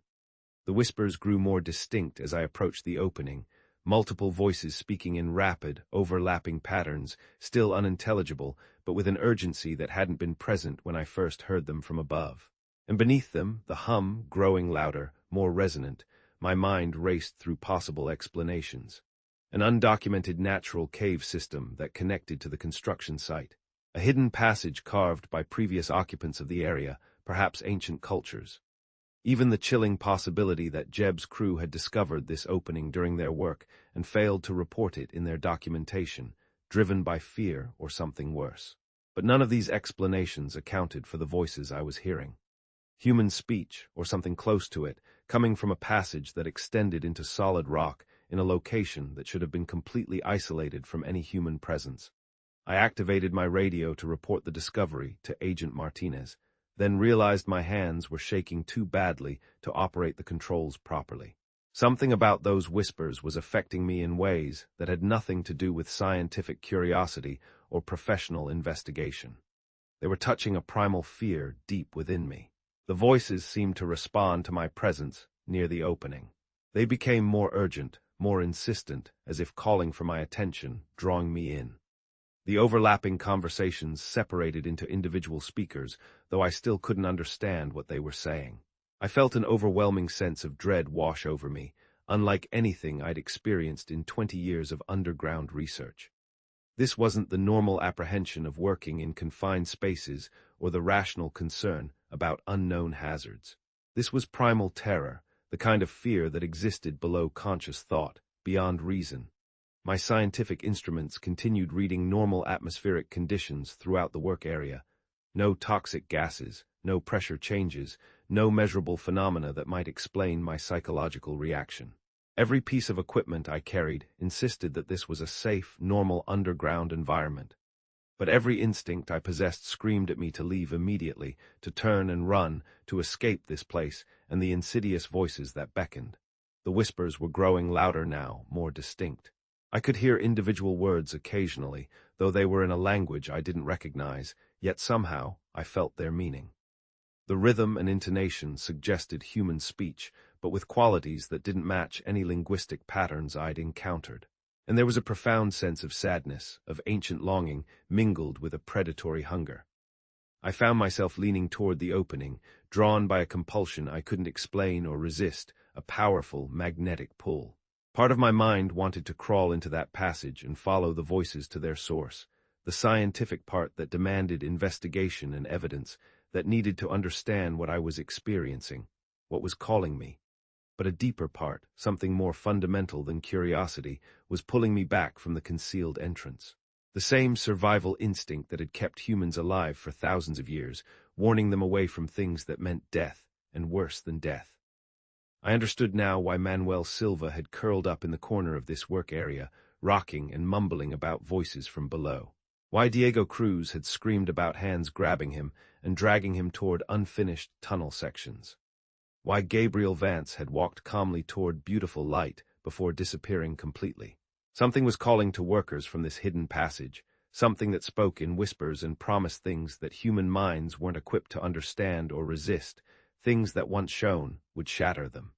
The whispers grew more distinct as I approached the opening, multiple voices speaking in rapid, overlapping patterns, still unintelligible, but with an urgency that hadn't been present when I first heard them from above. And beneath them, the hum, growing louder, more resonant, my mind raced through possible explanations. An undocumented natural cave system that connected to the construction site. A hidden passage carved by previous occupants of the area, perhaps ancient cultures. Even the chilling possibility that Jeb's crew had discovered this opening during their work and failed to report it in their documentation, driven by fear or something worse. But none of these explanations accounted for the voices I was hearing. Human speech, or something close to it, coming from a passage that extended into solid rock in a location that should have been completely isolated from any human presence. I activated my radio to report the discovery to Agent Martinez, then realized my hands were shaking too badly to operate the controls properly. Something about those whispers was affecting me in ways that had nothing to do with scientific curiosity or professional investigation. They were touching a primal fear deep within me. The voices seemed to respond to my presence near the opening. They became more urgent, more insistent, as if calling for my attention, drawing me in. The overlapping conversations separated into individual speakers, though I still couldn't understand what they were saying. I felt an overwhelming sense of dread wash over me, unlike anything I'd experienced in 20 years of underground research. This wasn't the normal apprehension of working in confined spaces or the rational concern about unknown hazards. This was primal terror, the kind of fear that existed below conscious thought, beyond reason. My scientific instruments continued reading normal atmospheric conditions throughout the work area. No toxic gases, no pressure changes, no measurable phenomena that might explain my psychological reaction. Every piece of equipment I carried insisted that this was a safe, normal underground environment. But every instinct I possessed screamed at me to leave immediately, to turn and run, to escape this place and the insidious voices that beckoned. The whispers were growing louder now, more distinct. I could hear individual words occasionally, though they were in a language I didn't recognize, yet somehow I felt their meaning. The rhythm and intonation suggested human speech, but with qualities that didn't match any linguistic patterns I'd encountered. And there was a profound sense of sadness, of ancient longing, mingled with a predatory hunger. I found myself leaning toward the opening, drawn by a compulsion I couldn't explain or resist, a powerful, magnetic pull. Part of my mind wanted to crawl into that passage and follow the voices to their source, the scientific part that demanded investigation and evidence, that needed to understand what I was experiencing, what was calling me. But a deeper part, something more fundamental than curiosity, was pulling me back from the concealed entrance. The same survival instinct that had kept humans alive for thousands of years, warning them away from things that meant death, and worse than death. I understood now why Manuel Silva had curled up in the corner of this work area, rocking and mumbling about voices from below. Why Diego Cruz had screamed about hands grabbing him and dragging him toward unfinished tunnel sections. Why Gabriel Vance had walked calmly toward beautiful light before disappearing completely. Something was calling to workers from this hidden passage, something that spoke in whispers and promised things that human minds weren't equipped to understand or resist, things that once shown would shatter them.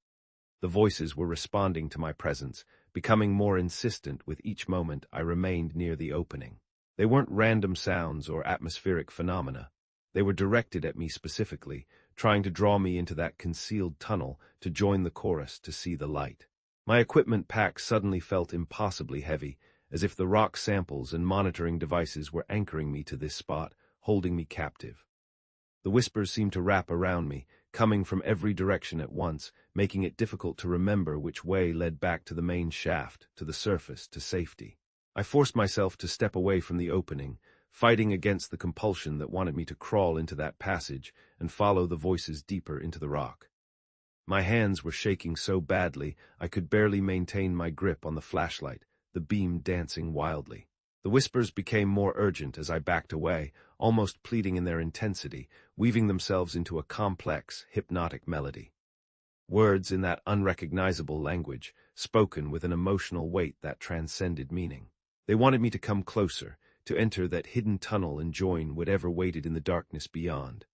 The voices were responding to my presence, becoming more insistent with each moment I remained near the opening. They weren't random sounds or atmospheric phenomena. They were directed at me specifically, trying to draw me into that concealed tunnel to join the chorus to see the light. My equipment pack suddenly felt impossibly heavy, as if the rock samples and monitoring devices were anchoring me to this spot, holding me captive. The whispers seemed to wrap around me, coming from every direction at once, making it difficult to remember which way led back to the main shaft, to the surface, to safety. I forced myself to step away from the opening, fighting against the compulsion that wanted me to crawl into that passage and follow the voices deeper into the rock. My hands were shaking so badly I could barely maintain my grip on the flashlight, the beam dancing wildly. The whispers became more urgent as I backed away, almost pleading in their intensity, weaving themselves into a complex, hypnotic melody. Words in that unrecognizable language, spoken with an emotional weight that transcended meaning. They wanted me to come closer, to enter that hidden tunnel and join whatever waited in the darkness beyond.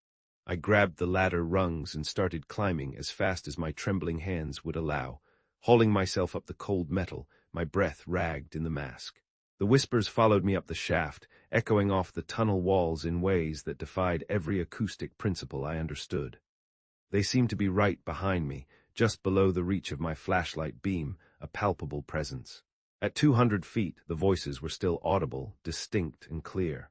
I grabbed the ladder rungs and started climbing as fast as my trembling hands would allow, hauling myself up the cold metal, my breath ragged in the mask. The whispers followed me up the shaft, echoing off the tunnel walls in ways that defied every acoustic principle I understood. They seemed to be right behind me, just below the reach of my flashlight beam, a palpable presence. At 200 feet, the voices were still audible, distinct and clear.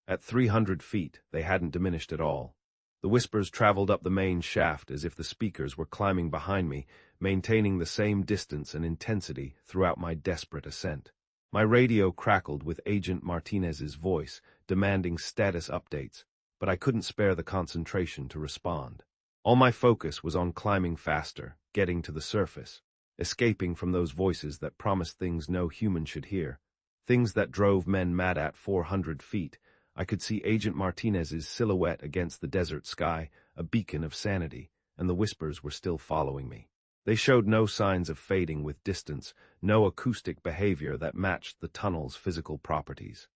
At 300 feet, they hadn't diminished at all. The whispers traveled up the main shaft as if the speakers were climbing behind me, maintaining the same distance and intensity throughout my desperate ascent. My radio crackled with Agent Martinez's voice, demanding status updates, but I couldn't spare the concentration to respond. All my focus was on climbing faster, getting to the surface, escaping from those voices that promised things no human should hear, things that drove men mad at 400 feet. I could see Agent Martinez's silhouette against the desert sky, a beacon of sanity, and the whispers were still following me. They showed no signs of fading with distance, no acoustic behavior that matched the tunnel's physical properties.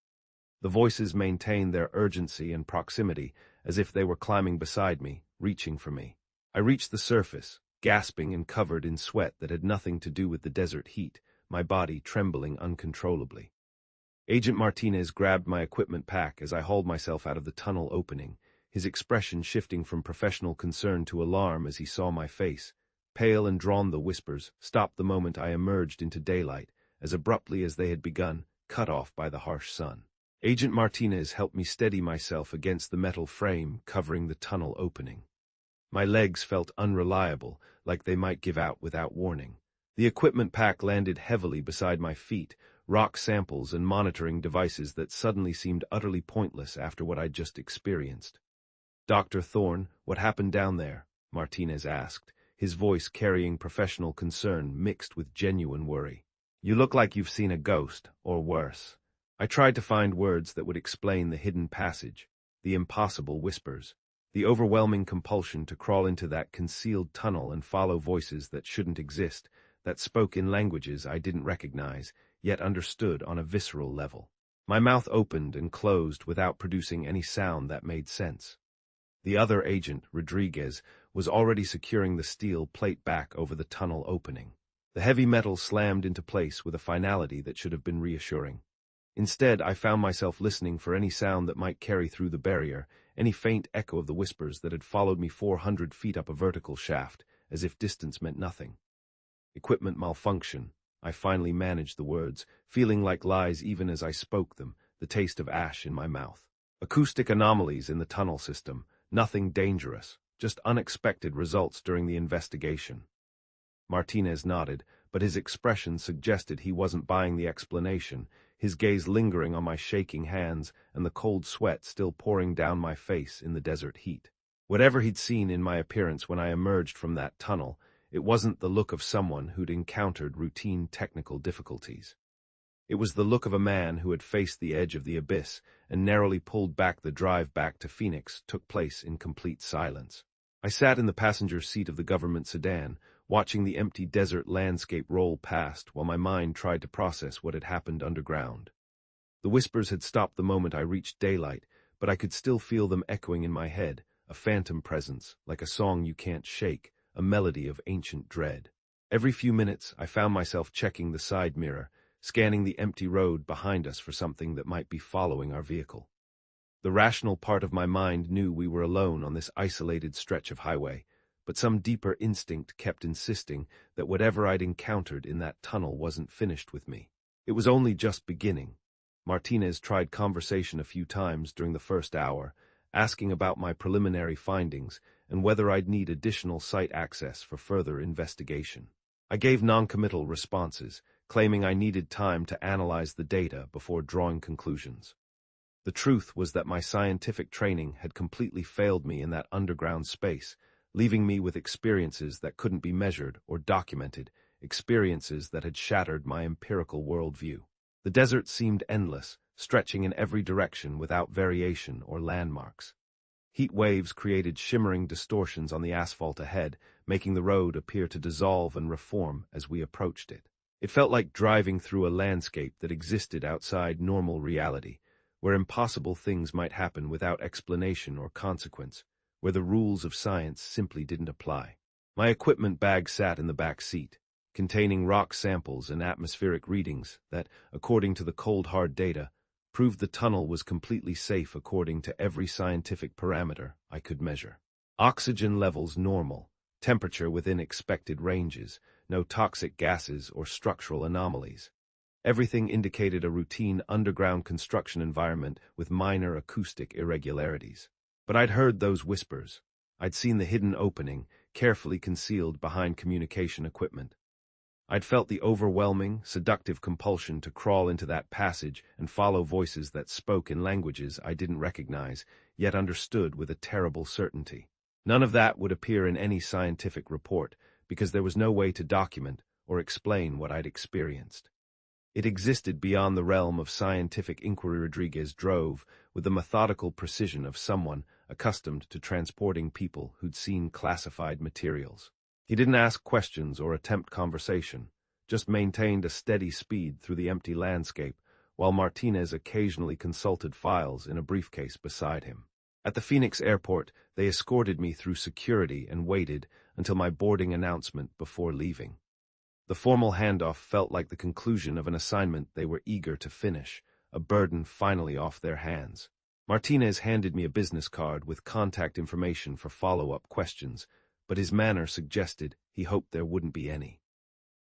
The voices maintained their urgency and proximity, as if they were climbing beside me, reaching for me. I reached the surface, gasping and covered in sweat that had nothing to do with the desert heat, my body trembling uncontrollably. Agent Martinez grabbed my equipment pack as I hauled myself out of the tunnel opening, his expression shifting from professional concern to alarm as he saw my face. Pale and drawn, the whispers stopped the moment I emerged into daylight, as abruptly as they had begun, cut off by the harsh sun. Agent Martinez helped me steady myself against the metal frame covering the tunnel opening. My legs felt unreliable, like they might give out without warning. The equipment pack landed heavily beside my feet, rock samples and monitoring devices that suddenly seemed utterly pointless after what I'd just experienced. "Dr. Thorne, what happened down there?" Martinez asked, his voice carrying professional concern mixed with genuine worry. "You look like you've seen a ghost, or worse." I tried to find words that would explain the hidden passage, the impossible whispers, the overwhelming compulsion to crawl into that concealed tunnel and follow voices that shouldn't exist, that spoke in languages I didn't recognize, yet understood on a visceral level. My mouth opened and closed without producing any sound that made sense. The other agent, Rodriguez, was already securing the steel plate back over the tunnel opening. The heavy metal slammed into place with a finality that should have been reassuring. Instead, I found myself listening for any sound that might carry through the barrier, any faint echo of the whispers that had followed me 400 feet up a vertical shaft, as if distance meant nothing. "Equipment malfunction," I finally managed the words, feeling like lies even as I spoke them, the taste of ash in my mouth. "Acoustic anomalies in the tunnel system, nothing dangerous, just unexpected results during the investigation." Martinez nodded, but his expression suggested he wasn't buying the explanation, his gaze lingering on my shaking hands and the cold sweat still pouring down my face in the desert heat. Whatever he'd seen in my appearance when I emerged from that tunnel, it wasn't the look of someone who'd encountered routine technical difficulties. It was the look of a man who had faced the edge of the abyss and narrowly pulled back. The drive back to Phoenix took place in complete silence. I sat in the passenger seat of the government sedan, watching the empty desert landscape roll past while my mind tried to process what had happened underground. The whispers had stopped the moment I reached daylight, but I could still feel them echoing in my head, a phantom presence, like a song you can't shake, a melody of ancient dread. Every few minutes, I found myself checking the side mirror, scanning the empty road behind us for something that might be following our vehicle. The rational part of my mind knew we were alone on this isolated stretch of highway, but some deeper instinct kept insisting that whatever I'd encountered in that tunnel wasn't finished with me. It was only just beginning. Martinez tried conversation a few times during the first hour, asking about my preliminary findings, and whether I'd need additional site access for further investigation. I gave non-committal responses, claiming I needed time to analyze the data before drawing conclusions. The truth was that my scientific training had completely failed me in that underground space, leaving me with experiences that couldn't be measured or documented, experiences that had shattered my empirical worldview. The desert seemed endless, stretching in every direction without variation or landmarks. Heat waves created shimmering distortions on the asphalt ahead, making the road appear to dissolve and reform as we approached it. It felt like driving through a landscape that existed outside normal reality, where impossible things might happen without explanation or consequence, where the rules of science simply didn't apply. My equipment bag sat in the back seat, containing rock samples and atmospheric readings that, according to the cold hard data, proved the tunnel was completely safe according to every scientific parameter I could measure. Oxygen levels normal, temperature within expected ranges, no toxic gases or structural anomalies. Everything indicated a routine underground construction environment with minor acoustic irregularities. But I'd heard those whispers. I'd seen the hidden opening, carefully concealed behind communication equipment. I'd felt the overwhelming, seductive compulsion to crawl into that passage and follow voices that spoke in languages I didn't recognize, yet understood with a terrible certainty. None of that would appear in any scientific report, because there was no way to document or explain what I'd experienced. It existed beyond the realm of scientific inquiry. Rodriguez drove with the methodical precision of someone accustomed to transporting people who'd seen classified materials. He didn't ask questions or attempt conversation, just maintained a steady speed through the empty landscape, while Martinez occasionally consulted files in a briefcase beside him. At the Phoenix airport, they escorted me through security and waited until my boarding announcement before leaving. The formal handoff felt like the conclusion of an assignment they were eager to finish, a burden finally off their hands. Martinez handed me a business card with contact information for follow-up questions, but his manner suggested he hoped there wouldn't be any.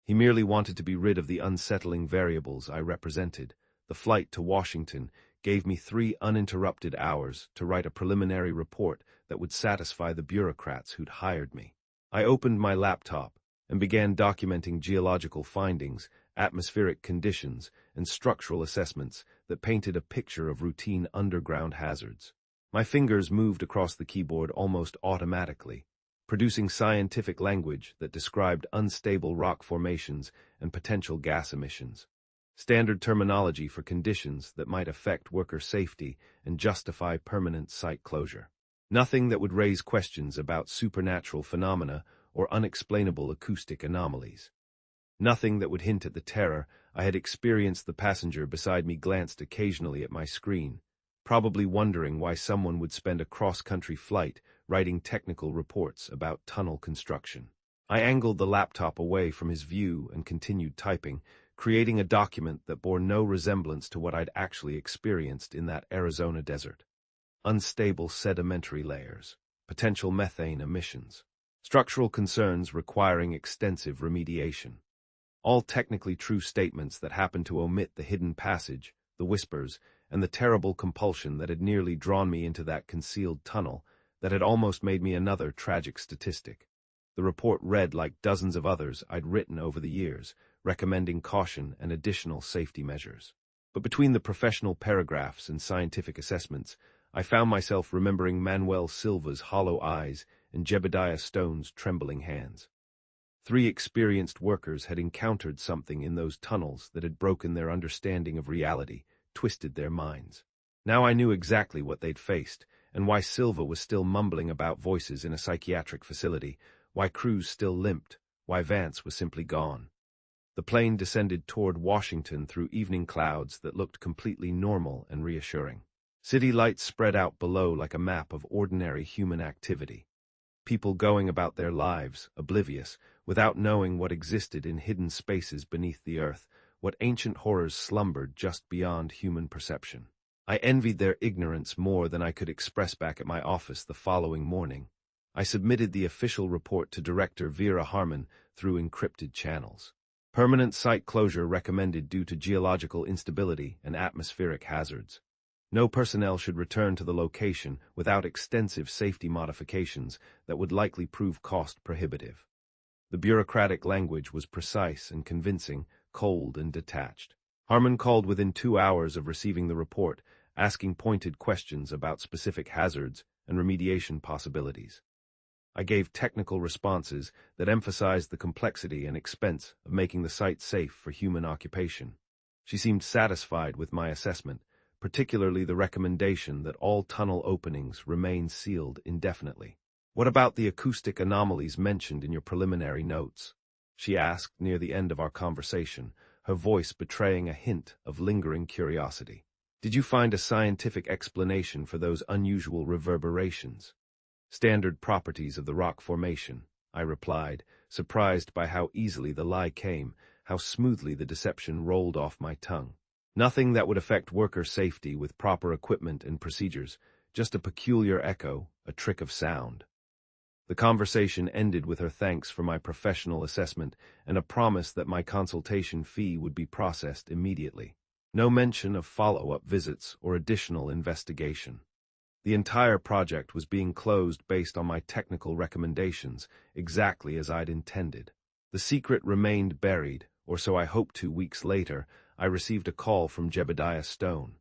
He merely wanted to be rid of the unsettling variables I represented. The flight to Washington gave me 3 uninterrupted hours to write a preliminary report that would satisfy the bureaucrats who'd hired me. I opened my laptop and began documenting geological findings, atmospheric conditions, and structural assessments that painted a picture of routine underground hazards. My fingers moved across the keyboard almost automatically, producing scientific language that described unstable rock formations and potential gas emissions. Standard terminology for conditions that might affect worker safety and justify permanent site closure. Nothing that would raise questions about supernatural phenomena or unexplainable acoustic anomalies. Nothing that would hint at the terror I had experienced. The passenger beside me glanced occasionally at my screen, probably wondering why someone would spend a cross-country flight writing technical reports about tunnel construction. I angled the laptop away from his view and continued typing, creating a document that bore no resemblance to what I'd actually experienced in that Arizona desert. Unstable sedimentary layers, potential methane emissions, structural concerns requiring extensive remediation. All technically true statements that happened to omit the hidden passage, the whispers, and the terrible compulsion that had nearly drawn me into that concealed tunnel that had almost made me another tragic statistic. The report read like dozens of others I'd written over the years, recommending caution and additional safety measures. But between the professional paragraphs and scientific assessments, I found myself remembering Manuel Silva's hollow eyes and Jebediah Stone's trembling hands. 3 experienced workers had encountered something in those tunnels that had broken their understanding of reality, twisted their minds. Now I knew exactly what they'd faced, and why Silva was still mumbling about voices in a psychiatric facility, why Cruz still limped, why Vance was simply gone. The plane descended toward Washington through evening clouds that looked completely normal and reassuring. City lights spread out below like a map of ordinary human activity. People going about their lives, oblivious, without knowing what existed in hidden spaces beneath the earth, what ancient horrors slumbered just beyond human perception. I envied their ignorance more than I could express back at my office the following morning. I submitted the official report to Director Vera Harmon through encrypted channels. Permanent site closure recommended due to geological instability and atmospheric hazards. No personnel should return to the location without extensive safety modifications that would likely prove cost prohibitive. The bureaucratic language was precise and convincing, cold and detached. Harmon called within 2 hours of receiving the report, asking pointed questions about specific hazards and remediation possibilities. I gave technical responses that emphasized the complexity and expense of making the site safe for human occupation. She seemed satisfied with my assessment, particularly the recommendation that all tunnel openings remain sealed indefinitely. "What about the acoustic anomalies mentioned in your preliminary notes?" she asked near the end of our conversation, her voice betraying a hint of lingering curiosity. "Did you find a scientific explanation for those unusual reverberations?" "Standard properties of the rock formation," I replied, surprised by how easily the lie came, how smoothly the deception rolled off my tongue. "Nothing that would affect worker safety with proper equipment and procedures, just a peculiar echo, a trick of sound." The conversation ended with her thanks for my professional assessment and a promise that my consultation fee would be processed immediately. No mention of follow-up visits or additional investigation. The entire project was being closed based on my technical recommendations, exactly as I'd intended. The secret remained buried, or so I hoped. 2 weeks later, I received a call from Jebediah Stone.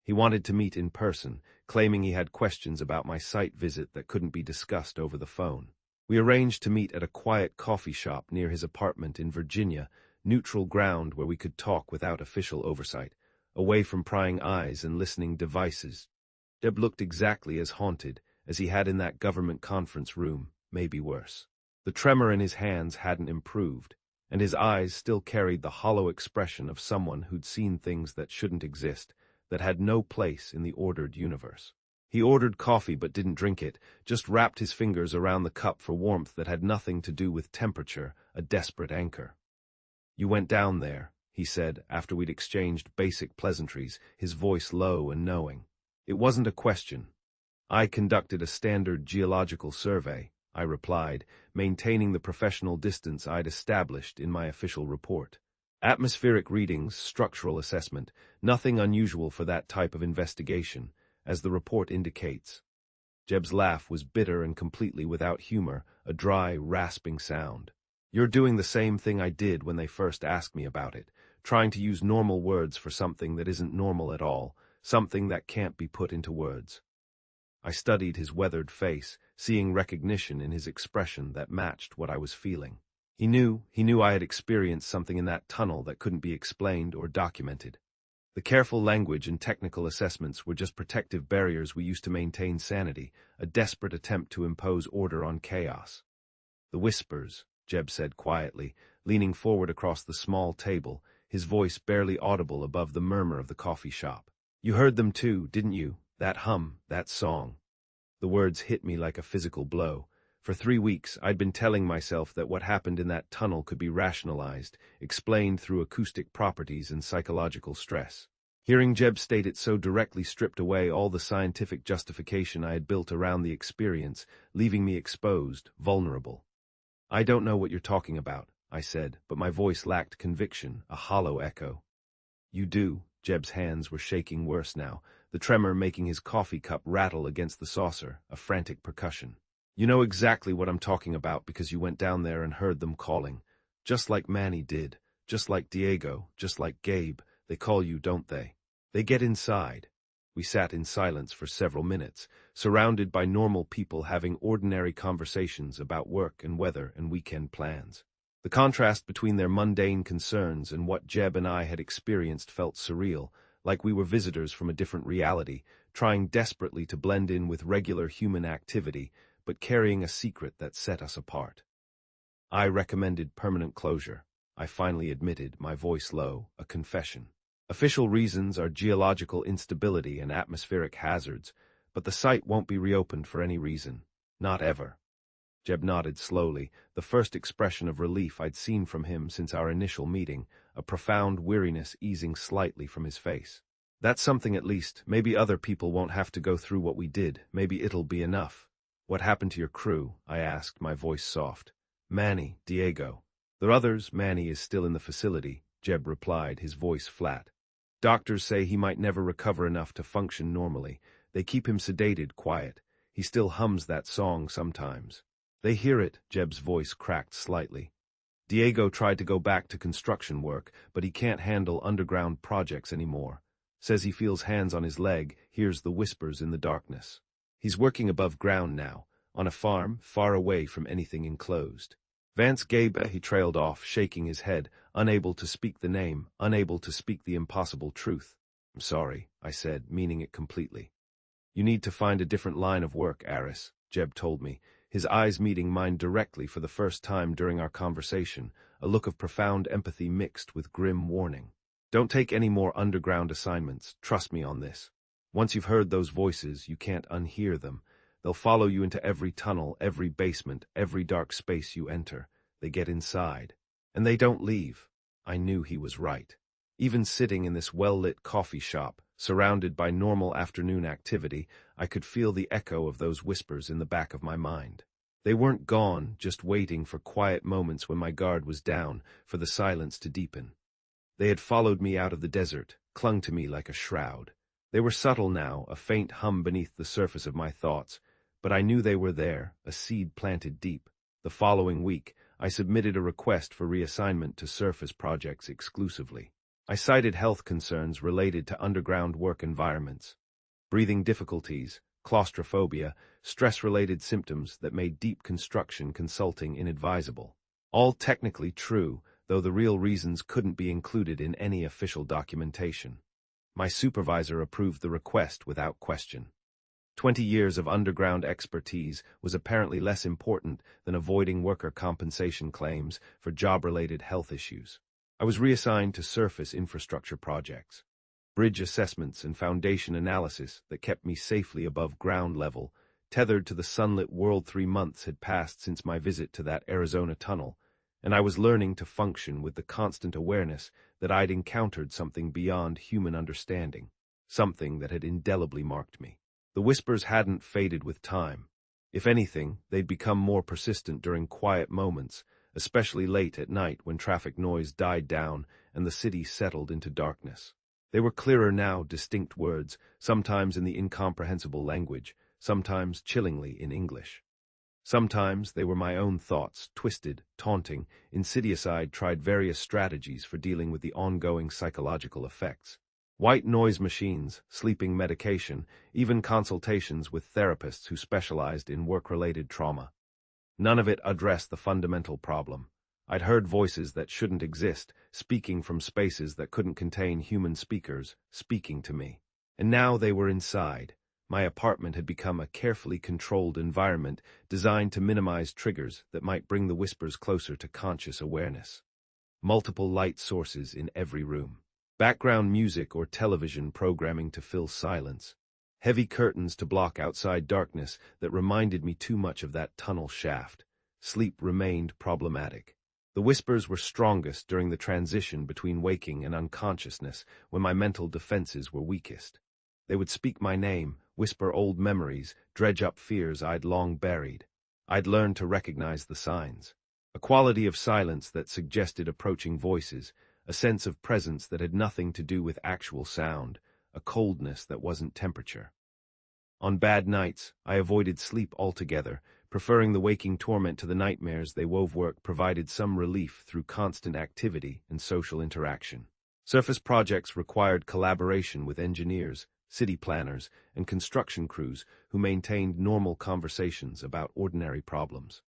He wanted to meet in person, claiming he had questions about my site visit that couldn't be discussed over the phone. We arranged to meet at a quiet coffee shop near his apartment in Virginia, neutral ground where we could talk without official oversight, away from prying eyes and listening devices. Jeb looked exactly as haunted as he had in that government conference room, maybe worse. The tremor in his hands hadn't improved, and his eyes still carried the hollow expression of someone who'd seen things that shouldn't exist, that had no place in the ordered universe. He ordered coffee but didn't drink it, just wrapped his fingers around the cup for warmth that had nothing to do with temperature, a desperate anchor. "You went down there," he said after we'd exchanged basic pleasantries, his voice low and knowing. "It wasn't a question." "I conducted a standard geological survey," I replied, maintaining the professional distance I'd established in my official report. "Atmospheric readings, structural assessment, nothing unusual for that type of investigation, as the report indicates." Jeb's laugh was bitter and completely without humor, a dry, rasping sound. "You're doing the same thing I did when they first asked me about it, trying to use normal words for something that isn't normal at all, something that can't be put into words." I studied his weathered face, seeing recognition in his expression that matched what I was feeling. He knew I had experienced something in that tunnel that couldn't be explained or documented. The careful language and technical assessments were just protective barriers we used to maintain sanity, a desperate attempt to impose order on chaos. "The whispers," Jeb said quietly, leaning forward across the small table, his voice barely audible above the murmur of the coffee shop. "You heard them too, didn't you? That hum, that song." The words hit me like a physical blow. For 3 weeks, I'd been telling myself that what happened in that tunnel could be rationalized, explained through acoustic properties and psychological stress. Hearing Jeb state it so directly stripped away all the scientific justification I had built around the experience, leaving me exposed, vulnerable. "I don't know what you're talking about," I said, but my voice lacked conviction, a hollow echo. "You do." Jeb's hands were shaking worse now, the tremor making his coffee cup rattle against the saucer, a frantic percussion. "You know exactly what I'm talking about because you went down there and heard them calling. Just like Manny did, just like Diego, just like Gabe. They call you, don't they? They get inside." We sat in silence for several minutes, surrounded by normal people having ordinary conversations about work and weather and weekend plans. The contrast between their mundane concerns and what Jeb and I had experienced felt surreal, like we were visitors from a different reality, trying desperately to blend in with regular human activity, but carrying a secret that set us apart. "I recommended permanent closure," I finally admitted, my voice low, a confession. "Official reasons are geological instability and atmospheric hazards, but the site won't be reopened for any reason. Not ever." Jeb nodded slowly, the first expression of relief I'd seen from him since our initial meeting, a profound weariness easing slightly from his face. "That's something at least. Maybe other people won't have to go through what we did. Maybe it'll be enough." "What happened to your crew?" I asked, my voice soft. "Manny, Diego." "The others, Manny is still in the facility," Jeb replied, his voice flat. Doctors say he might never recover enough to function normally. They keep him sedated, quiet. He still hums that song sometimes. They hear it, Jeb's voice cracked slightly. Diego tried to go back to construction work, but he can't handle underground projects anymore. Says he feels hands on his leg, hears the whispers in the darkness. He's working above ground now, on a farm, far away from anything enclosed. Vance Gabe, he trailed off, shaking his head, unable to speak the name, unable to speak the impossible truth. "I'm sorry," I said, meaning it completely. "You need to find a different line of work, Aris," Jeb told me, his eyes meeting mine directly for the first time during our conversation, a look of profound empathy mixed with grim warning. "Don't take any more underground assignments, trust me on this. Once you've heard those voices, you can't unhear them. They'll follow you into every tunnel, every basement, every dark space you enter. They get inside. And they don't leave." I knew he was right. Even sitting in this well-lit coffee shop, surrounded by normal afternoon activity, I could feel the echo of those whispers in the back of my mind. They weren't gone, just waiting for quiet moments when my guard was down, for the silence to deepen. They had followed me out of the desert, clung to me like a shroud. They were subtle now, a faint hum beneath the surface of my thoughts, but I knew they were there, a seed planted deep. The following week, I submitted a request for reassignment to surface projects exclusively. I cited health concerns related to underground work environments, breathing difficulties, claustrophobia, stress-related symptoms that made deep construction consulting inadvisable. All technically true, though the real reasons couldn't be included in any official documentation. My supervisor approved the request without question. 20 years of underground expertise was apparently less important than avoiding worker compensation claims for job-related health issues. I was reassigned to surface infrastructure projects, bridge assessments and foundation analysis that kept me safely above ground level, tethered to the sunlit world. 3 months had passed since my visit to that Arizona tunnel, and I was learning to function with the constant awareness that I'd encountered something beyond human understanding, something that had indelibly marked me. The whispers hadn't faded with time. If anything, they'd become more persistent during quiet moments, especially late at night when traffic noise died down and the city settled into darkness. They were clearer now, distinct words, sometimes in the incomprehensible language, sometimes chillingly in English. Sometimes they were my own thoughts, twisted, taunting, insidious. I'd tried various strategies for dealing with the ongoing psychological effects. White noise machines, sleeping medication, even consultations with therapists who specialized in work-related trauma. None of it addressed the fundamental problem. I'd heard voices that shouldn't exist, speaking from spaces that couldn't contain human speakers, speaking to me. And now they were inside. My apartment had become a carefully controlled environment designed to minimize triggers that might bring the whispers closer to conscious awareness. Multiple light sources in every room. Background music or television programming to fill silence. Heavy curtains to block outside darkness that reminded me too much of that tunnel shaft. Sleep remained problematic. The whispers were strongest during the transition between waking and unconsciousness, when my mental defenses were weakest. They would speak my name, whisper old memories, dredge up fears I'd long buried. I'd learned to recognize the signs. A quality of silence that suggested approaching voices, a sense of presence that had nothing to do with actual sound, a coldness that wasn't temperature. On bad nights, I avoided sleep altogether, preferring the waking torment to the nightmares they wove. Work provided some relief through constant activity and social interaction. Surface projects required collaboration with engineers, city planners, and construction crews who maintained normal conversations about ordinary problems.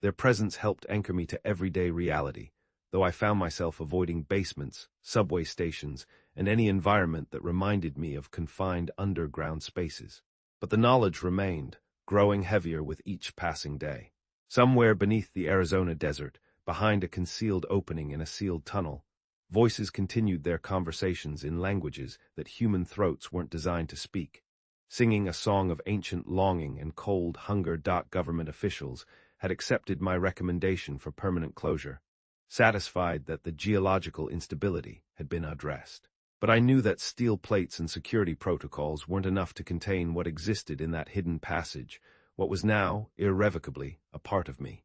Their presence helped anchor me to everyday reality, though I found myself avoiding basements, subway stations, and any environment that reminded me of confined underground spaces. But the knowledge remained, growing heavier with each passing day. Somewhere beneath the Arizona desert, behind a concealed opening in a sealed tunnel, voices continued their conversations in languages that human throats weren't designed to speak, singing a song of ancient longing and cold hunger. Government officials had accepted my recommendation for permanent closure, satisfied that the geological instability had been addressed. But I knew that steel plates and security protocols weren't enough to contain what existed in that hidden passage, what was now, irrevocably, a part of me.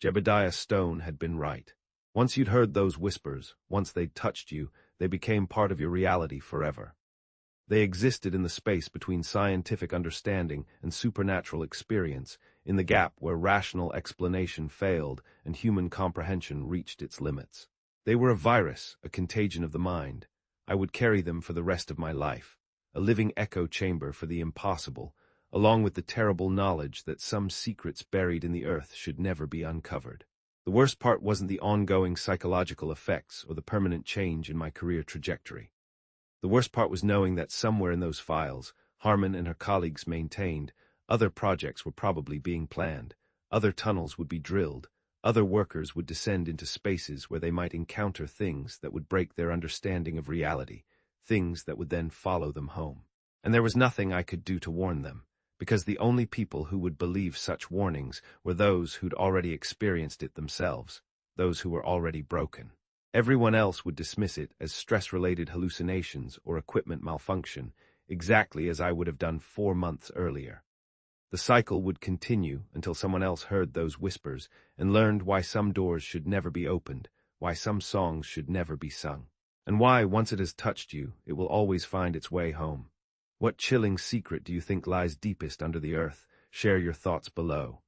Jebediah Stone had been right. Once you'd heard those whispers, once they'd touched you, They became part of your reality forever. They existed in the space between scientific understanding and supernatural experience, in the gap where rational explanation failed and human comprehension reached its limits. They were a virus, a contagion of the mind. I would carry them for the rest of my life, a living echo chamber for the impossible, along with the terrible knowledge that some secrets buried in the earth should never be uncovered. The worst part wasn't the ongoing psychological effects or the permanent change in my career trajectory. The worst part was knowing that somewhere in those files, Harmon and her colleagues maintained, other projects were probably being planned, other tunnels would be drilled, other workers would descend into spaces where they might encounter things that would break their understanding of reality, things that would then follow them home. And there was nothing I could do to warn them, because the only people who would believe such warnings were those who'd already experienced it themselves, those who were already broken. Everyone else would dismiss it as stress-related hallucinations or equipment malfunction, exactly as I would have done 4 months earlier. The cycle would continue until someone else heard those whispers and learned why some doors should never be opened, why some songs should never be sung, and why, once it has touched you, it will always find its way home. What chilling secret do you think lies deepest under the earth? Share your thoughts below.